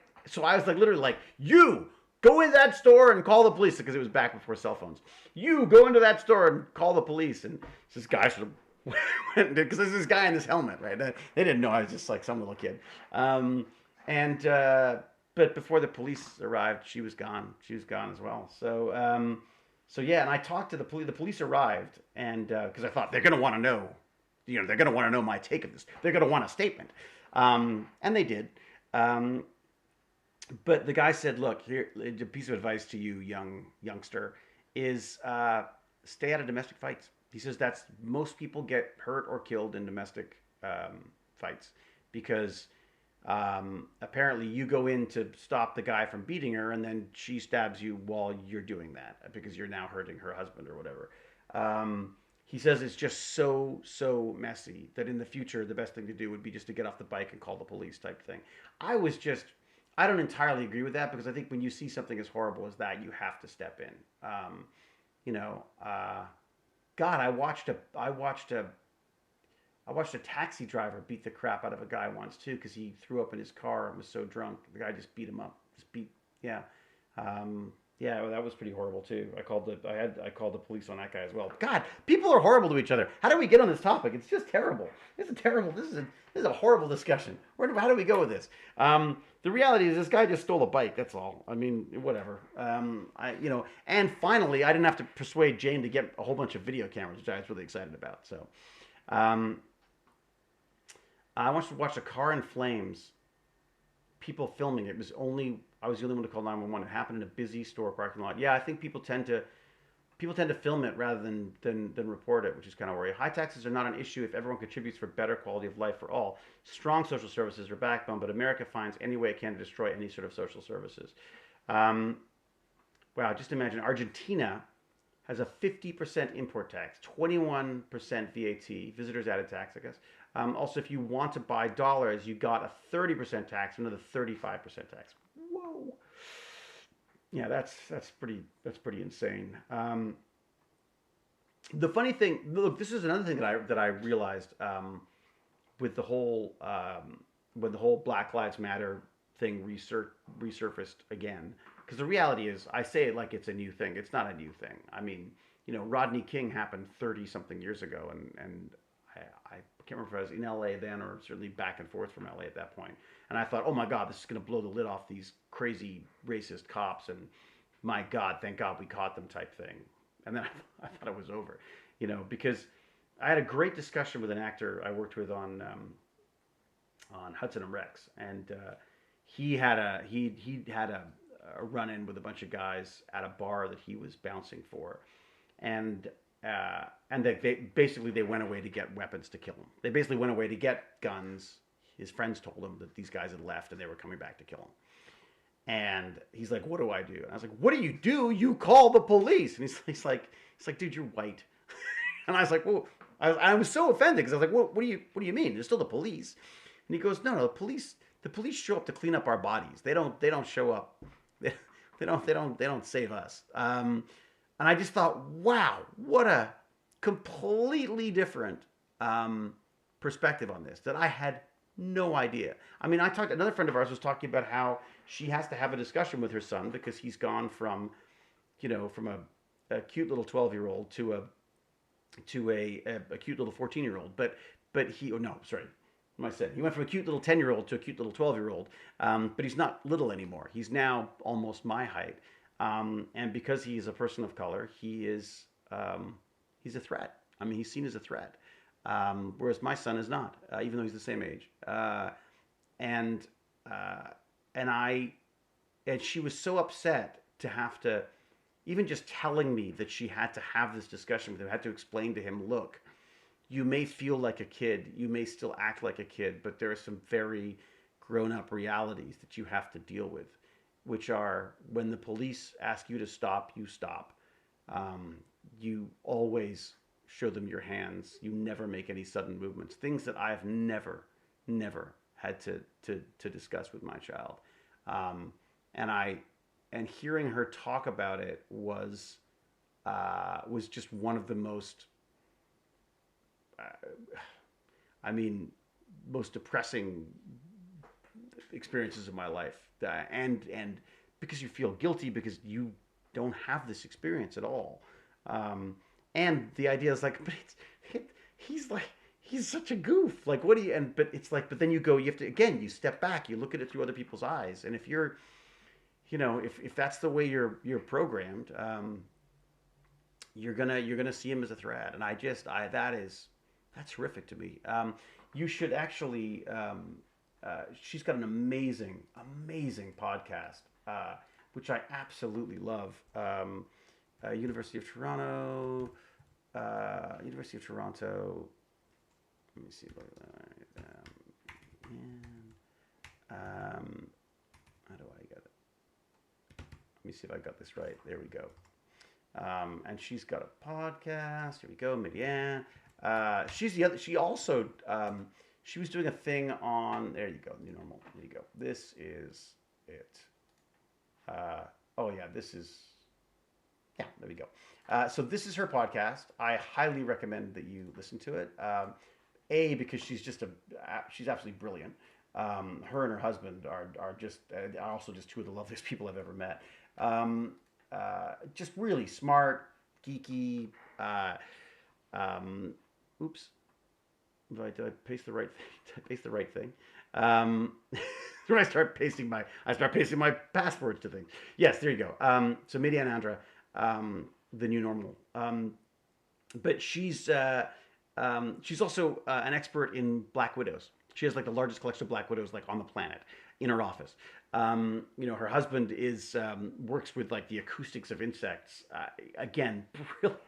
literally like, you go in that store and call the police because it was back before cell phones. You go into that store and call the police. And this guy sort of because there's this guy in this helmet, right? They didn't know I was just like some little kid. And But before the police arrived, she was gone. She was gone as well. So yeah, and I talked to the police. The police arrived, and because I thought they're going to want to know, they're going to want to know my take of this. They're going to want a statement, and they did. Um, but the guy said, "Look, here, a piece of advice to you, youngster, is stay out of domestic fights." He says that's most people get hurt or killed in domestic fights because apparently you go in to stop the guy from beating her, and then she stabs you while you're doing that because you're now hurting her husband or whatever. He says it's just so messy that in the future the best thing to do would be just to get off the bike and call the police type thing. I don't entirely agree with that because I think when you see something as horrible as that, you have to step in. You know, God, I watched a taxi driver beat the crap out of a guy once too because he threw up in his car and was so drunk. The guy just beat him up. Yeah, yeah. Well, that was pretty horrible too. I called the police on that guy as well. God, people are horrible to each other. How do we get on this topic? It's just terrible. This is a horrible discussion. How do we go with this? The reality is this guy just stole a bike. That's all. I mean, whatever. And finally, I didn't have to persuade Jane to get a whole bunch of video cameras, which I was really excited about. So. Um, I wanted to watch a car in flames. People filming it. I was the only one to call 911. It happened in a busy store parking lot. Yeah, I think people tend to film it rather than report it, which is kind of worrying. High taxes are not an issue if everyone contributes for better quality of life for all. Strong social services are backbone, but America finds any way it can to destroy any sort of social services. Um, wow, just imagine Argentina has a 50% import tax, 21% VAT, visitors added tax, I guess. Also, if you want to buy dollars, you got a 30% tax, another 35% tax. Whoa. Yeah, that's pretty insane. The funny thing, look, this is another thing that I realized with the whole when the whole Black Lives Matter thing resurfaced again. Because the reality is, I say it like it's a new thing. It's not a new thing. I mean, Rodney King happened 30 something years ago, and I can't remember if I was in LA then or certainly back and forth from LA at that point. And I thought, oh my God, this is going to blow the lid off these crazy racist cops, and my God, thank God we caught them type thing. And then I thought it was over, because I had a great discussion with an actor I worked with on Hudson and Rex, and he had a run in with a bunch of guys at a bar that he was bouncing for, and they went away to get weapons to kill him. They basically went away to get guns. His friends told him that these guys had left and they were coming back to kill him. And he's like, "What do I do?" And I was like, "What do you do? You call the police." And he's like, "Dude, you're white." And I was like, "Well," I was so offended because I was like, "What do you mean? There's still the police." And he goes, "No, the police show up to clean up our bodies. They don't show up. They don't save us." And I just thought, wow, what a completely different perspective on this that I had no idea. I mean, another friend of ours was talking about how she has to have a discussion with her son because he's gone from a cute little 12-year-old to a cute little 14-year-old. But no, sorry. What am I saying? He went from a cute little 10-year-old to a cute little 12-year-old, but he's not little anymore. He's now almost my height. And because he's a person of color, he's a threat. I mean, he's seen as a threat. Whereas my son is not, even though he's the same age. And she was so upset to have to, even just telling me that she had to have this discussion with him, had to explain to him, look, you may feel like a kid, you may still act like a kid, but there are some very grown-up realities that you have to deal with, which are when the police ask you to stop, you stop. You always show them your hands. You never make any sudden movements. Things that I've never had to discuss with my child. Um, and I and hearing her talk about it was just one of the most, uh, I mean, most depressing experiences of my life. And because you feel guilty because you don't have this experience at all. Um, and the idea is like, but he's like, he's such a goof. Like, what do you, and, but it's like, but then you go, you have to, again, you step back, you look at it through other people's eyes. And if you're, if that's the way you're programmed, you're gonna see him as a threat. And that's horrific to me. You should actually, she's got an amazing podcast, which I absolutely love. University of Toronto, University of Toronto. Let me see. How do I get it? Let me see if I got this right. There we go. And she's got a podcast. Here we go, Midian. She's the other. She also she was doing a thing on. There you go, New Normal. There you go. This is it. Oh yeah, this is. Yeah, there we go. So this is her podcast. I highly recommend that you listen to it. Because she's absolutely brilliant. Her and her husband are just also just two of the loveliest people I've ever met. Just really smart, geeky. Oops, did I paste the right thing? Did I paste the right thing? When I start pasting my passwords to things. Yes, there you go. So Midian Andra, the new normal. But she's also an expert in black widows. She has like the largest collection of black widows like on the planet in her office. Her husband works with like the acoustics of insects. Again,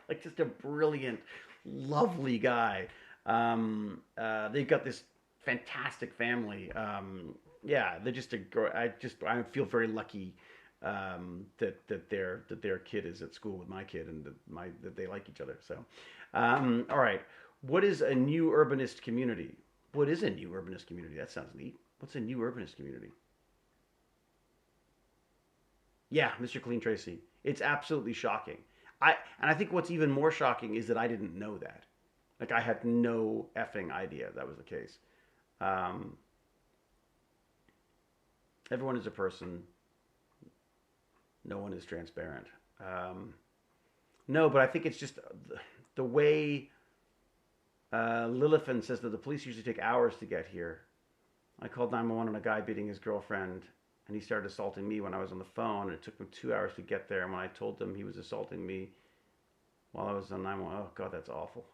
like just a brilliant, lovely guy. They've got this fantastic family. They're just I feel very lucky that their kid is at school with my kid and that they like each other. So, all right. What is a new urbanist community? What is a new urbanist community? That sounds neat. What's a new urbanist community? Yeah, Mr. Clean Tracy. It's absolutely shocking. I think what's even more shocking is that I didn't know that. Like I had no effing idea that was the case. Um, Everyone is a person. No one is transparent. No, but I think it's just the way Lilithan says that the police usually take hours to get here. I called 911 on a guy beating his girlfriend, and he started assaulting me when I was on the phone. And it took him 2 hours to get there. And when I told them he was assaulting me while I was on 911, oh God, that's awful.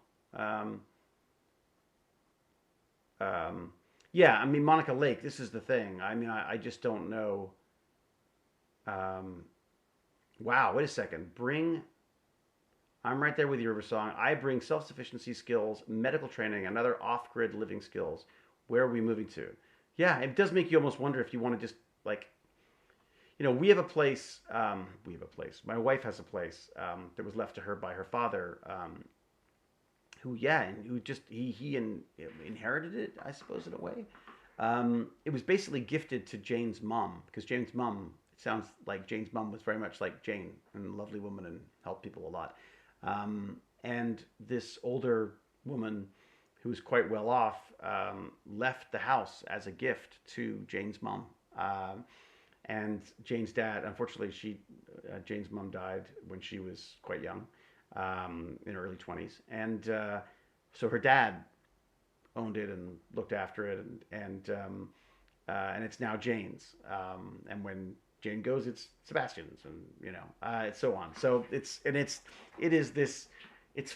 Yeah, I mean, Monica Lake, this is the thing. I mean, I just don't know. Wow, wait a second. I'm right there with your song. I bring self-sufficiency skills, medical training, and other off-grid living skills. Where are we moving to? Yeah, it does make you almost wonder if you want to just, like, we have a place. We have a place. My wife has a place that was left to her by her father, he inherited it, I suppose, in a way. It was basically gifted to Jane's mom, because Jane's mom, it sounds like Jane's mom was very much like Jane, and a lovely woman and helped people a lot. And this older woman who was quite well off left the house as a gift to Jane's mom. And Jane's dad, unfortunately, Jane's mom died when she was quite young, in her early 20s. And so her dad owned it and looked after it, and it's now Jane's. And when Jane goes, it's Sebastian's, and it's so on. So it's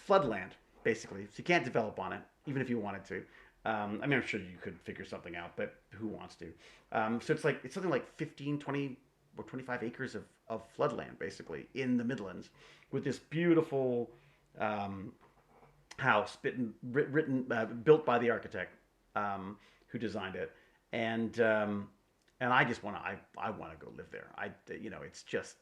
floodland basically. So you can't develop on it, even if you wanted to. I mean, I'm sure you could figure something out, but who wants to? So it's something like 15, 20, or 25 acres of floodland basically in the Midlands, with this beautiful house built by the architect who designed it, and I just I want to go live there.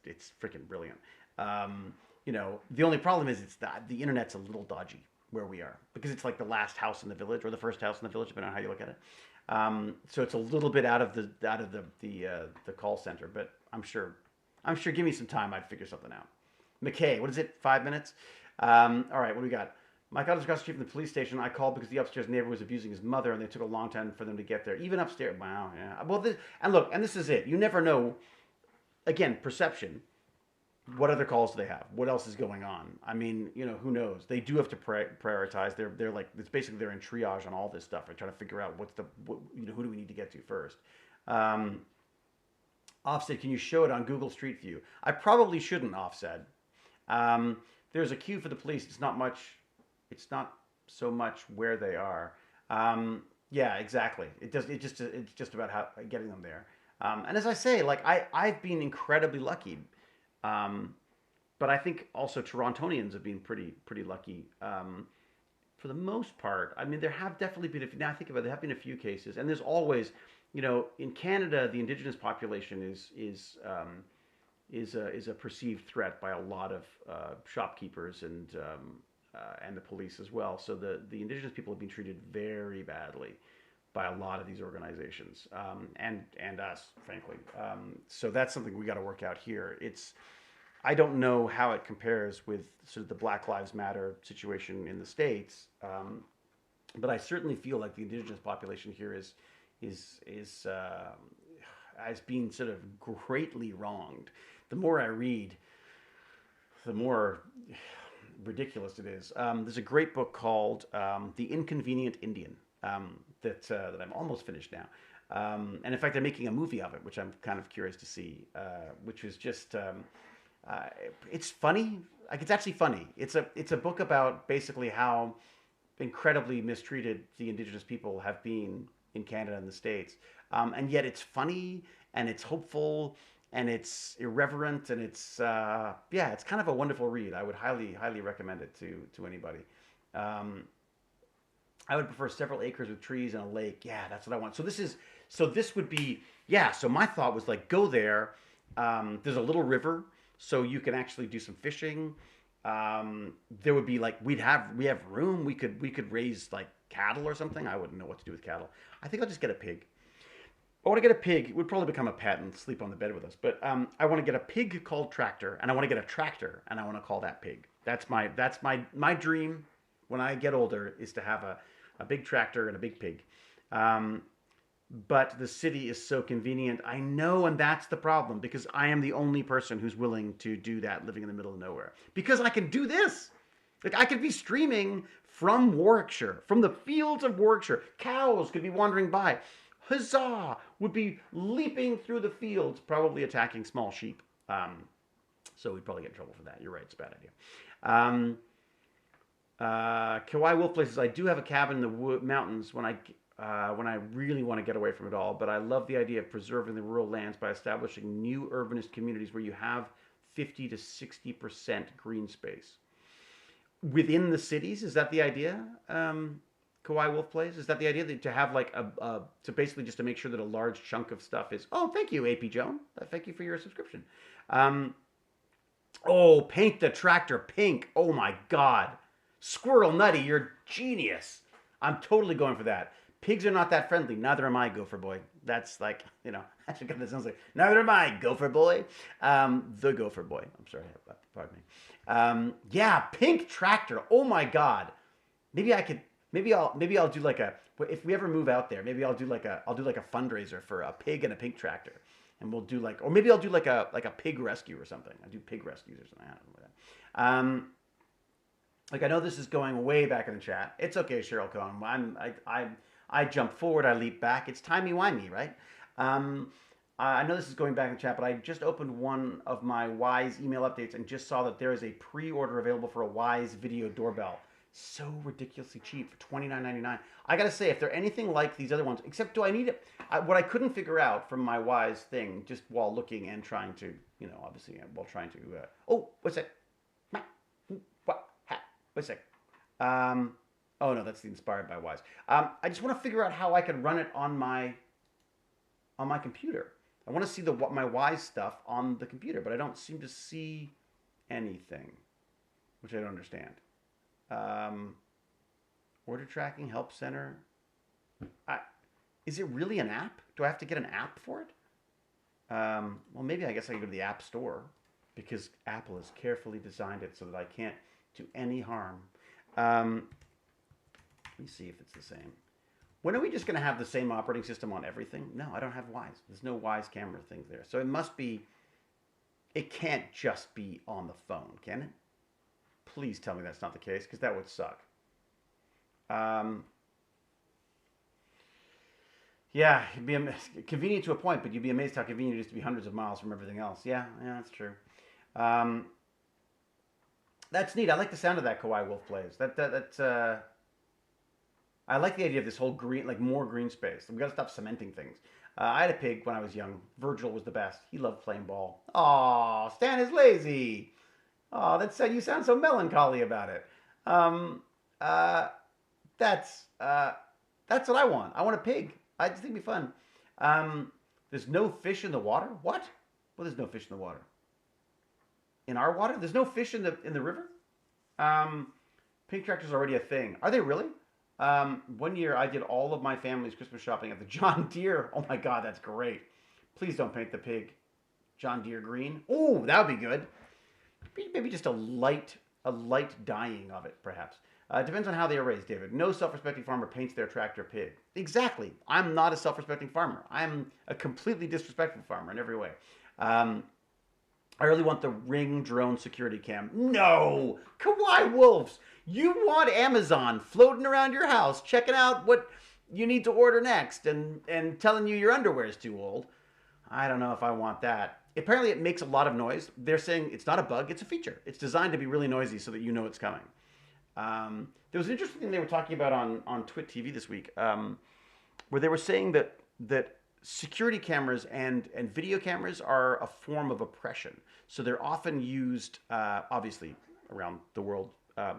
It's freaking brilliant. The only problem is the internet's a little dodgy. where we are because it's like the last house in the village or the first house in the village, depending on how you look at it. So it's a little bit out of the call center, but I'm sure. Give me some time, I'd figure something out. McKay, what is it? 5 minutes. All right, what do we got? My daughter's across the street from the police station. I called because the upstairs neighbor was abusing his mother, and they took a long time for them to get there. Even upstairs. Wow. Yeah. Well, and look, and this is it. You never know. Again, perception. What other calls do they have? What else is going on? I mean, who knows? They do have to prioritize. They're like, it's basically they're in triage on all this stuff. They're trying to figure out who do we need to get to first. Offset, can you show it on Google Street View? I probably shouldn't, Offset. There's a queue for the police. It's not much. It's not so much where they are. Yeah, exactly. It's just about how getting them there. And as I say, like I've been incredibly lucky. But I think also Torontonians have been pretty lucky for the most part. I mean, there have definitely been. Now I think about it, there have been a few cases, and there's always, in Canada, the Indigenous population is a perceived threat by a lot of shopkeepers and the police as well. So the Indigenous people have been treated very badly by a lot of these organizations, and us, frankly. So that's something we got to work out here. I don't know how it compares with sort of the Black Lives Matter situation in the States, but I certainly feel like the Indigenous population here is as being sort of greatly wronged. The more I read, the more ridiculous it is. There's a great book called The Inconvenient Indian that I'm almost finished now. And in fact, they're making a movie of it, which I'm kind of curious to see, which is just... it's funny. Like, it's actually funny. It's a book about basically how incredibly mistreated the Indigenous people have been in Canada and the States, and yet it's funny and it's hopeful and it's irreverent and it's it's kind of a wonderful read. I would highly recommend it to anybody. I would prefer several acres with trees and a lake. Yeah, that's what I want. So this would be So my thought was like, go there. There's a little river. So you can actually do some fishing. There would be like we have room. We could raise like cattle or something. I wouldn't know what to do with cattle. I think I'll just get a pig. I want to get a pig. It would probably become a pet and sleep on the bed with us. But I want to get a pig called Tractor, and I want to get a tractor, and I want to call that pig. That's my dream when I get older, is to have a big tractor and a big pig. But the city is so convenient. I know, and that's the problem, because I am the only person who's willing to do that, living in the middle of nowhere. Because I can do this. Like, I could be streaming from Warwickshire, from the fields of Warwickshire. Cows could be wandering by. Huzzah! Would be leaping through the fields, probably attacking small sheep. So we'd probably get in trouble for that. You're right, it's a bad idea. Kauai Wolf Places, I do have a cabin in the mountains when I really want to get away from it all, but I love the idea of preserving the rural lands by establishing new urbanist communities where you have 50 to 60% green space. Within the cities, is that the idea? Kauai Wolf Place? Is that the idea, that to have like to basically just to make sure that a large chunk of stuff is... Oh, thank you, AP Joan. Thank you for your subscription. Paint the tractor pink. Oh my God. Squirrel Nutty, you're genius. I'm totally going for that. Pigs are not that friendly. Neither am I, Gopher Boy. That's like, I should get this. Sounds like, neither am I, Gopher Boy. The Gopher Boy. I'm sorry. Pardon me. Pink tractor. Oh my God. Maybe I'll do like if we ever move out there, maybe I'll do like a fundraiser for a pig and a pink tractor. And we'll do or maybe I'll do like a pig rescue or something. I do pig rescues or something. I don't know that. I know this is going way back in the chat. It's okay, Cheryl Cohen. I jump forward, I leap back. It's timey-wimey, right? I know this is going back in the chat, but I just opened one of my Wise email updates and just saw that there is a pre-order available for a Wise video doorbell. So ridiculously cheap for $29.99. I gotta say, if they're anything like these other ones, except do I need it? What I couldn't figure out from my Wise thing, just while looking and trying to, obviously, while trying to... what's that? Wait a sec. Oh no, that's the Inspired by Wise. I just want to figure out how I can run it on my computer. I want to see my Wise stuff on the computer, but I don't seem to see anything, which I don't understand. Order tracking help center. I, is it really an app? Do I have to get an app for it? Well, maybe I guess I can go to the App Store because Apple has carefully designed it so that I can't do any harm. Let me see if it's the same. When are we just going to have the same operating system on everything? No, I don't have Wise. There's no Wise camera things there. So it must be, it can't just be on the phone, can it? Please tell me that's not the case because that would suck. Yeah, it'd be convenient to a point, but you'd be amazed how convenient it is to be hundreds of miles from everything else. Yeah, that's true. Um, that's neat. I like the sound of that Kawhi Wolf plays. I like the idea of this whole green, like more green space. We've got to stop cementing things. I had a pig when I was young. Virgil was the best. He loved playing ball. Aw, Stan is lazy. Oh, you sound so melancholy about it. Um, uh, that's what I want. I want a pig. I just think it'd be fun. There's no fish in the water. What? Well, there's no fish in the water. In our water, there's no fish in the river. Pink tractors are already a thing. Are they really? One year I did all of my family's Christmas shopping at the John Deere. Oh my God, that's great. Please don't paint the pig John Deere green. Oh, that would be good. Maybe just a light dyeing of it, perhaps. Depends on how they are raised, David. No self-respecting farmer paints their tractor pig. Exactly. I'm not a self-respecting farmer. I'm a completely disrespectful farmer in every way. I really want the Ring drone security cam. No! Kawhi Wolves! You want Amazon floating around your house, checking out what you need to order next and telling you your underwear is too old. I don't know if I want that. Apparently it makes a lot of noise. They're saying it's not a bug, it's a feature. It's designed to be really noisy so that you know it's coming. There was an interesting thing they were talking about on Twit TV this week, where they were saying that security cameras and video cameras are a form of oppression. So they're often used, obviously, around the world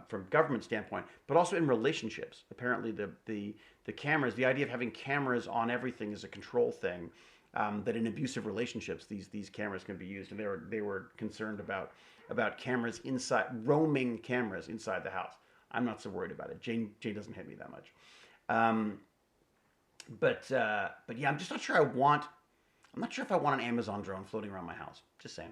from a government standpoint, but also in relationships. Apparently, the cameras, the idea of having cameras on everything is a control thing. That in abusive relationships, these cameras can be used, and they were concerned about cameras inside, roaming cameras inside the house. I'm not so worried about it. Jane doesn't hit me that much. But yeah, I'm just not sure I'm not sure if I want an Amazon drone floating around my house. Just saying.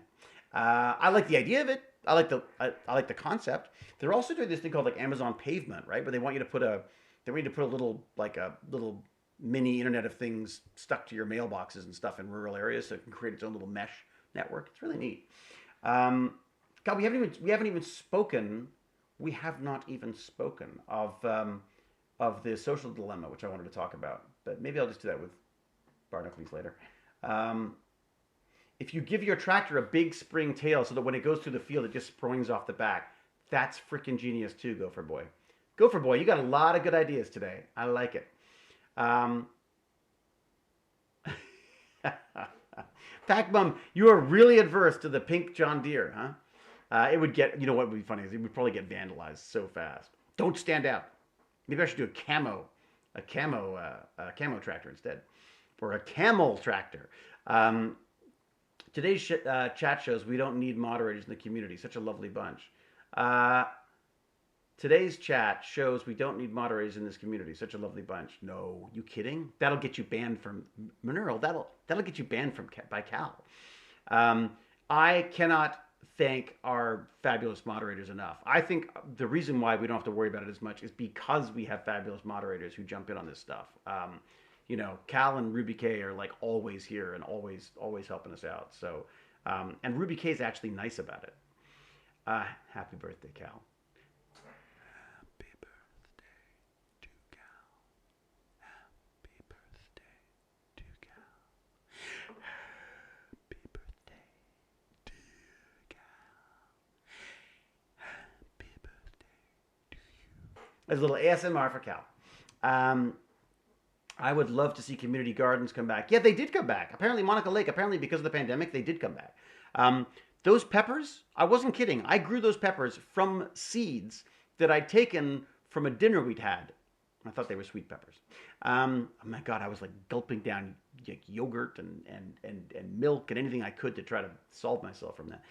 I like the idea of it. I like the concept. They're also doing this thing called like Amazon Pavement, right? Where they want you to put a little mini Internet of Things stuck to your mailboxes and stuff in rural areas, so it can create its own little mesh network. It's really neat. God, we haven't even spoken. We have not even spoken of the social dilemma, which I wanted to talk about. But maybe I'll just do that with Barnacles later. If you give your tractor a big spring tail so that when it goes through the field, it just springs off the back, that's freaking genius too, Gopher Boy. Gopher Boy, you got a lot of good ideas today. I like it. Pac Bum, you are really adverse to the pink John Deere, huh? It would get, you know what would be funny is it would probably get vandalized so fast. Don't stand out. Maybe I should do a camo tractor instead, or a camel tractor. Today's chat shows we don't need moderators in the community. Such a lovely bunch. Today's chat shows we don't need moderators in this community. Such a lovely bunch. No, you kidding? That'll get you banned from Monero. That'll get you banned by Cal. I cannot thank our fabulous moderators enough. I think the reason why we don't have to worry about it as much is because we have fabulous moderators who jump in on this stuff. Cal and Ruby K are like always here and always helping us out. So, and Ruby K is actually nice about it. Happy birthday, Cal. Happy birthday to Cal. Happy birthday to Cal. Happy birthday, dear Cal. Happy birthday to you. There's a little ASMR for Cal. I would love to see community gardens come back. Yeah, they did come back. Apparently, Monica Lake, because of the pandemic, they did come back. Those peppers, I wasn't kidding. I grew those peppers from seeds that I'd taken from a dinner we'd had. I thought they were sweet peppers. Oh my God, I was like gulping down yogurt and milk and anything I could to try to solve myself from that.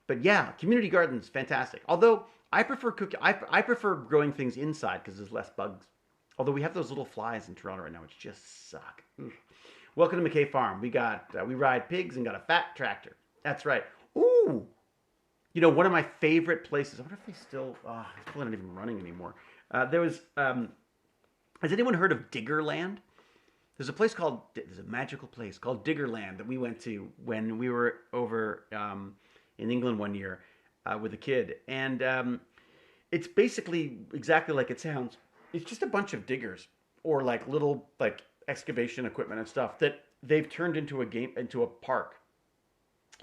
But yeah, community gardens, fantastic. Although I prefer growing things inside because there's less bugs. Although we have those little flies in Toronto right now, which just suck. Ugh. Welcome to McKay Farm. We ride pigs and got a fat tractor. That's right. Ooh, one of my favorite places. I wonder if they still. It's probably not even running anymore. There was. Has anyone heard of Diggerland? There's a magical place called Diggerland that we went to when we were over in England one year with a kid, and it's basically exactly like it sounds. It's just a bunch of diggers or like little like excavation equipment and stuff that they've turned into a park.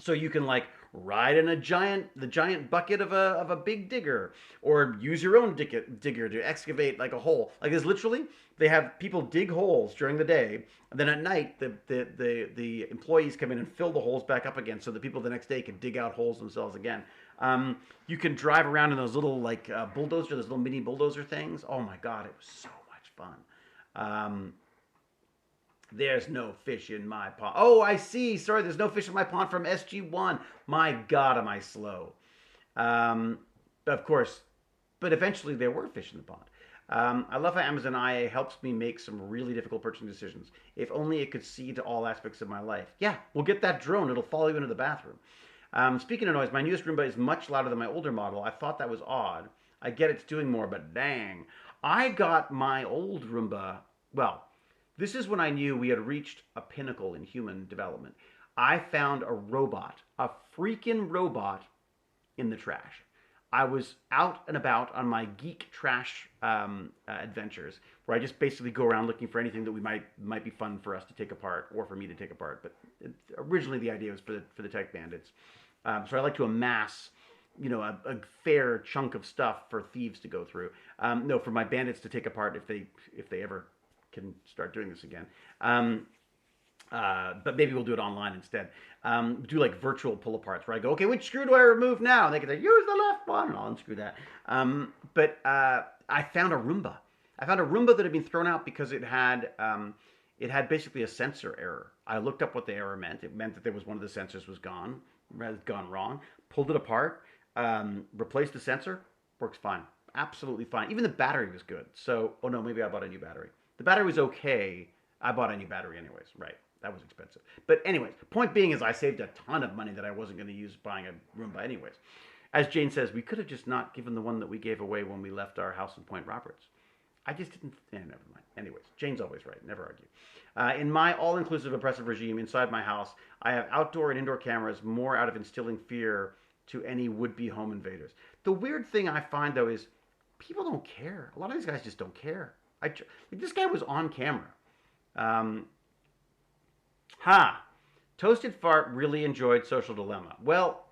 So you can like ride in the giant bucket of a big digger, or use your own digger to excavate like a hole. Like it's literally they have people dig holes during the day, and then at night the employees come in and fill the holes back up again, so the people the next day can dig out holes themselves again. You can drive around in those little like bulldozer, those little mini bulldozer things. Oh my god, it was so much fun. There's no fish in my pond. Oh, I see. Sorry, there's no fish in my pond from SG1. My God, am I slow? Of course, but eventually there were fish in the pond. I love how Amazon IA helps me make some really difficult purchasing decisions. If only it could see to all aspects of my life. Yeah, we'll get that drone. It'll follow you into the bathroom. Speaking of noise, my newest Roomba is much louder than my older model. I thought that was odd. I get it's doing more, but dang. I got my old Roomba, well, this is when I knew we had reached a pinnacle in human development. I found a freaking robot in the trash. I was out and about on my geek trash adventures, where I just basically go around looking for anything that we might be fun for us to take apart or for me to take apart. But originally the idea was for the tech bandits. So I like to amass, a fair chunk of stuff for thieves to go through. No, for my bandits to take apart if they ever can start doing this again. But maybe we'll do it online instead. Do like virtual pull aparts where I go, okay, which screw do I remove now? And they can say, use the left one, and I'll unscrew that. But I found a Roomba. I found a Roomba that had been thrown out because it had basically a sensor error. I looked up what the error meant. It meant that there was one of the sensors was gone wrong. Pulled it apart, replaced the sensor, works fine. Absolutely fine. Even the battery was good. So, oh no, maybe I bought a new battery. The battery was okay. I bought a new battery anyways. Right. That was expensive. But anyways, point being is I saved a ton of money that I wasn't going to use buying a Roomba anyways. As Jane says, we could have just not given the one that we gave away when we left our house in Point Roberts. I just didn't. Never mind. Anyways, Jane's always right. Never argue. In my all-inclusive oppressive regime inside my house, I have outdoor and indoor cameras more out of instilling fear to any would-be home invaders. The weird thing I find, though, is people don't care. A lot of these guys just don't care. This guy was on camera. Toasted Fart really enjoyed Social Dilemma. Well,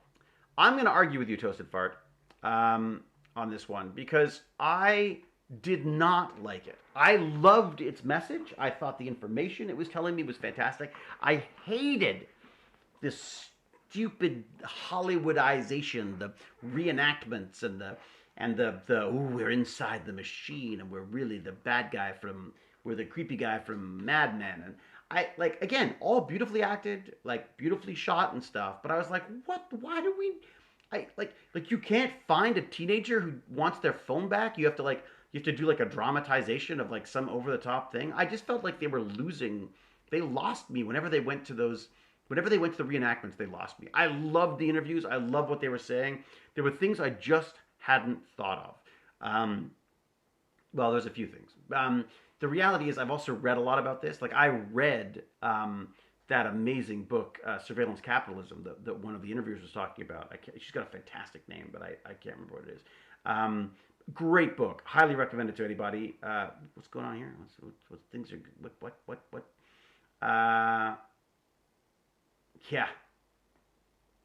I'm going to argue with you, Toasted Fart, on this one, because I did not like it. I loved its message. I thought the information it was telling me was fantastic. I hated this stupid Hollywoodization, the reenactments, and the we're inside the machine and we're really the bad guy we're the creepy guy from Mad Men. And I, like, again, all beautifully acted, like beautifully shot and stuff, but I was like, what, why do we, you can't find a teenager who wants their phone back. You have to do like a dramatization of like some over the top thing. I just felt like they lost me whenever they went to the reenactments, they lost me. I loved the interviews. I loved what they were saying. There were things I just hadn't thought of. Well, there's a few things. The reality is I've also read a lot about this. Like I read that amazing book, Surveillance Capitalism, that one of the interviewers was talking about. She's got a fantastic name, but I can't remember what it is. Great book. Highly recommend it to anybody. What's going on here? What things are, what? Yeah.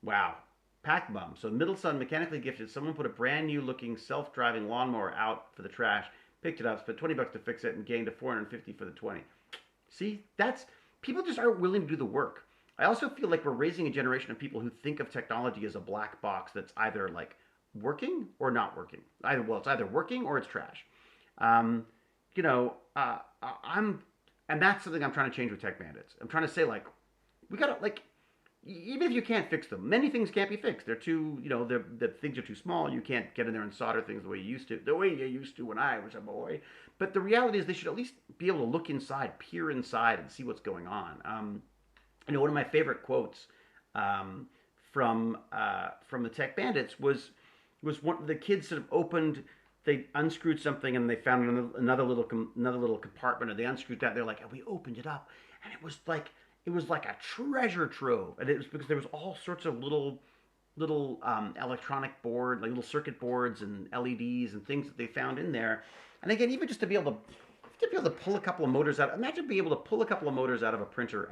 Wow. Pack bum. So middle son, mechanically gifted. Someone put a brand new looking self-driving lawnmower out for the trash, picked it up, spent $20 to fix it, and gained a $450 for the 20. See, people just aren't willing to do the work. I also feel like we're raising a generation of people who think of technology as a black box that's either like working or not working. It's either working or it's trash. And that's something I'm trying to change with Tech Bandits. I'm trying to say, like, we gotta, like, even if you can't fix them, many things can't be fixed. They're too, the things are too small. You can't get in there and solder things the way you used to when I was a boy. But the reality is, they should at least be able to look inside, peer inside, and see what's going on. One of my favorite quotes um, from the Tech Bandits was one the kids sort of opened. They unscrewed something and they found another little compartment, and they unscrewed that. They're like, and we opened it up, and it was like a treasure trove, and it was because there was all sorts of little electronic board, like little circuit boards and LEDs and things that they found in there. And again, even just to be able to pull a couple of motors out. Imagine being able to pull a couple of motors out of a printer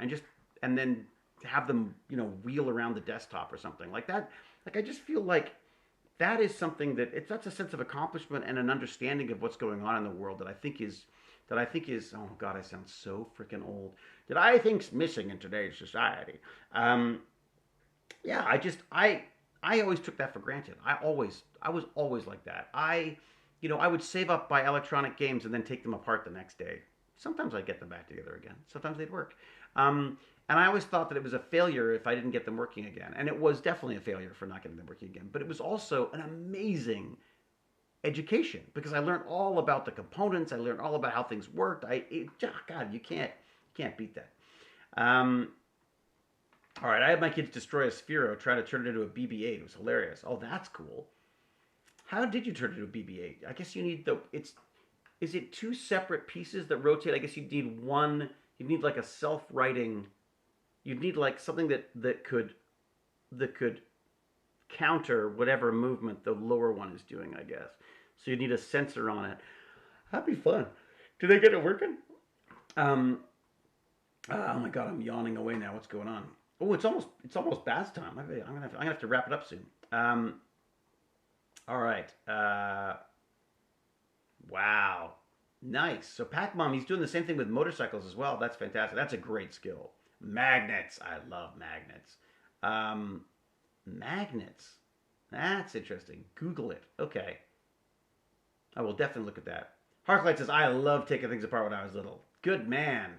and then have them wheel around the desktop or something like that. Like I just feel like that is something that's a sense of accomplishment and an understanding of what's going on in the world that I think is oh god, I sound so freaking old. That I think's missing in today's society. Yeah, I always took that for granted. I was always like that. I would save up buy electronic games and then take them apart the next day. Sometimes I'd get them back together again. Sometimes they'd work. And I always thought that it was a failure if I didn't get them working again. And it was definitely a failure for not getting them working again. But it was also an amazing education because I learned all about the components. I learned all about how things worked. God, you can't beat that. All right, I had my kids destroy a Sphero, try to turn it into a BB-8. It was hilarious. Oh, that's cool. How did you turn it into a BB-8? I guess you need is it two separate pieces that rotate? I guess you need like a self-writing, you'd need like something that could counter whatever movement the lower one is doing, I guess. So you need a sensor on it. That'd be fun. Do they get it working? Oh my god, I'm yawning away now. What's going on? Oh, it's almost bath time. I'm gonna have to wrap it up soon. All right. Wow. Nice. So Pac-Mom, he's doing the same thing with motorcycles as well. That's fantastic. That's a great skill. Magnets. I love magnets. Magnets. That's interesting. Google it. Okay. I will definitely look at that. Harklight says, I love taking things apart when I was little. Good man.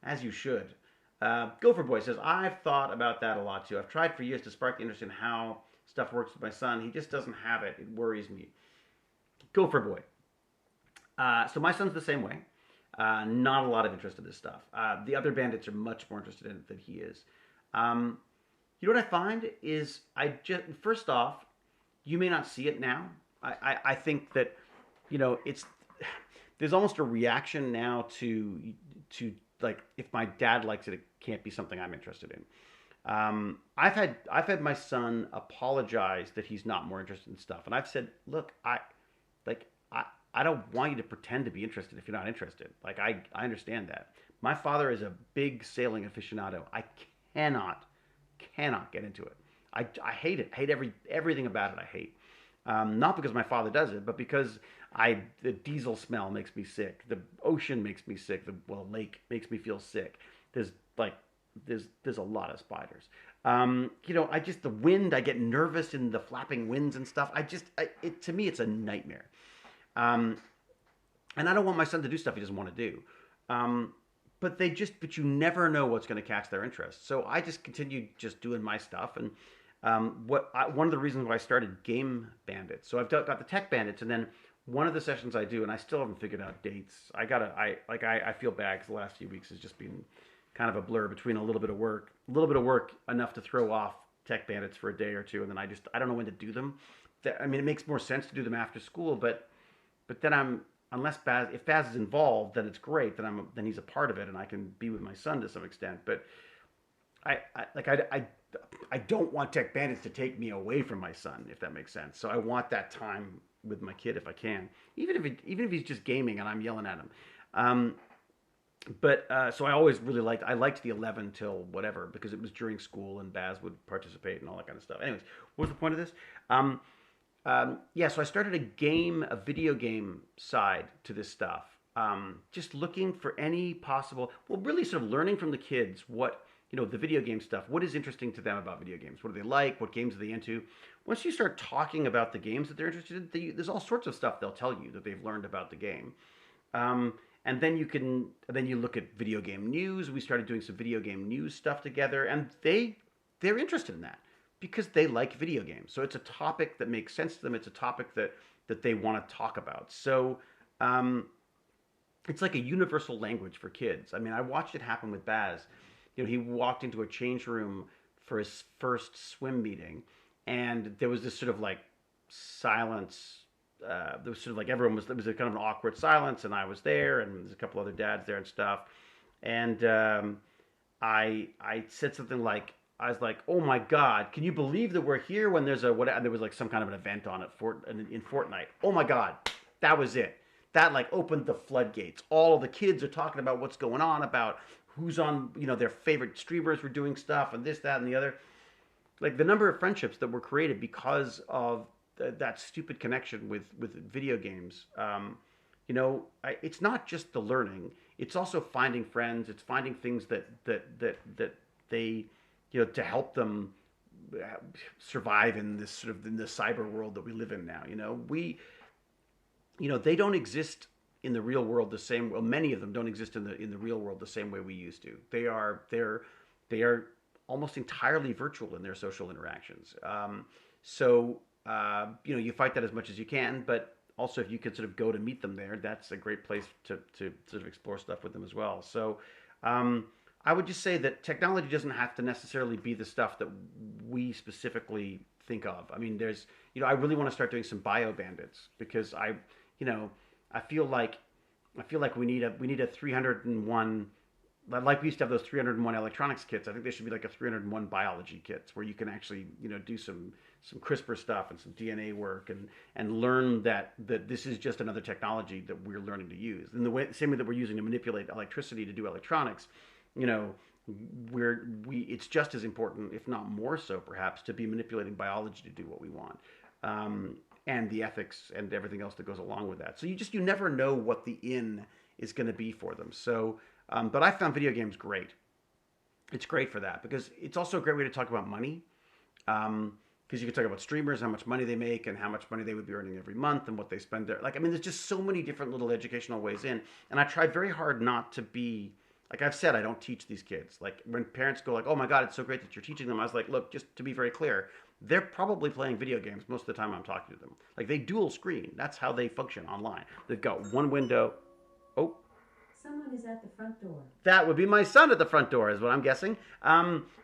As you should. Gopher Boy says, I've thought about that a lot too. I've tried for years to spark the interest in how stuff works with my son. He just doesn't have it. It worries me. Gopher Boy. So my son's the same way. Not a lot of interest in this stuff. The other bandits are much more interested in it than he is. You know what I find is first off, you may not see it now. I think that, there's almost a reaction now to like, if my dad likes it, it can't be something I'm interested in. I've had my son apologize that he's not more interested in stuff. And I've said, look, I don't want you to pretend to be interested if you're not interested. Like, I understand that. My father is a big sailing aficionado. I cannot get into it. I hate it. I hate everything about it. I hate. Not because my father does it, but because the diesel smell makes me sick. The ocean makes me sick. The lake makes me feel sick. There's a lot of spiders. The wind. I get nervous in the flapping winds and stuff. To me, it's a nightmare. And I don't want my son to do stuff he doesn't want to do. But you never know what's going to catch their interest. So I just continue just doing my stuff. And one of the reasons why I started Game Bandits. So I've got the Tech Bandits, and then one of the sessions I do, and I still haven't figured out dates. I feel bad because the last few weeks has just been kind of a blur between a little bit of work enough to throw off Tech Bandits for a day or two, and then I don't know when to do them. It makes more sense to do them after school, but then if Baz is involved, then it's great. Then he's a part of it, and I can be with my son to some extent. But I don't want Tech Bandits to take me away from my son, if that makes sense. So I want that time with my kid if I can, even if he's just gaming and I'm yelling at him. So I always really liked the 11 till whatever because it was during school and Baz would participate and all that kind of stuff. Anyways, what was the point of this? So I started a video game side to this stuff. Just looking for any possible, really sort of learning from the kids what, the video game stuff. What is interesting to them about video games? What do they like? What games are they into? Once you start talking about the games that they're interested in, there's all sorts of stuff they'll tell you that they've learned about the game. And then you look at video game news. We started doing some video game news stuff together, and they they're interested in that because they like video games. So it's a topic that makes sense to them. It's a topic that they want to talk about. So um, it's like a universal language for kids. I mean, I watched it happen with Baz. You know, he walked into a change room for his first swim meeting, and there was this sort of like silence. There was sort of like everyone was. There was a kind of an awkward silence, and I was there, and there's a couple other dads there and stuff. And I said something like, I was like, "Oh my God, can you believe that we're here when there's a what?" And there was like some kind of an event on it for in Fortnite. Oh my God, that was it. That like opened the floodgates. All of the kids are talking about what's going on, about who's on, you know, their favorite streamers were doing stuff, and this, that, and the other. Like the number of friendships that were created because of that stupid connection with video games. You know, it's not just the learning; it's also finding friends. It's finding things that they, you know, to help them survive in this sort of in the cyber world that we live in now. You know, they don't exist in the real world the same. Well, many of them don't exist in the real world the same way we used to. They are almost entirely virtual in their social interactions. You know, you fight that as much as you can, but also if you could sort of go to meet them there, that's a great place to sort of explore stuff with them as well. So I would just say that technology doesn't have to necessarily be the stuff that we specifically think of. I mean, you know, I really want to start doing some bio bandits because you know, I feel like we need a 301, like we used to have those 301 electronics kits. I think there should be like a 301 biology kits where you can actually, you know, do some CRISPR stuff and some DNA work and learn that this is just another technology that we're learning to use. In the same way that we're using to manipulate electricity to do electronics, you know, it's just as important, if not more so, perhaps, to be manipulating biology to do what we want, and the ethics and everything else that goes along with that. So you never know what the in is going to be for them. So, but I found video games great. It's great for that because it's also a great way to talk about money. Because you can talk about streamers, how much money they make, and how much money they would be earning every month, and what they spend there. Like, I mean, there's just so many different little educational ways in. And I try very hard not to be like I've said. I don't teach these kids. Like when parents go like, "Oh my God, it's so great that you're teaching them," I was like, "Look, just to be very clear, they're probably playing video games most of the time I'm talking to them. Like they dual screen. That's how they function online. They've got one window. Oh, Someone is at the front door. that would be my son at the front door, is what I'm guessing.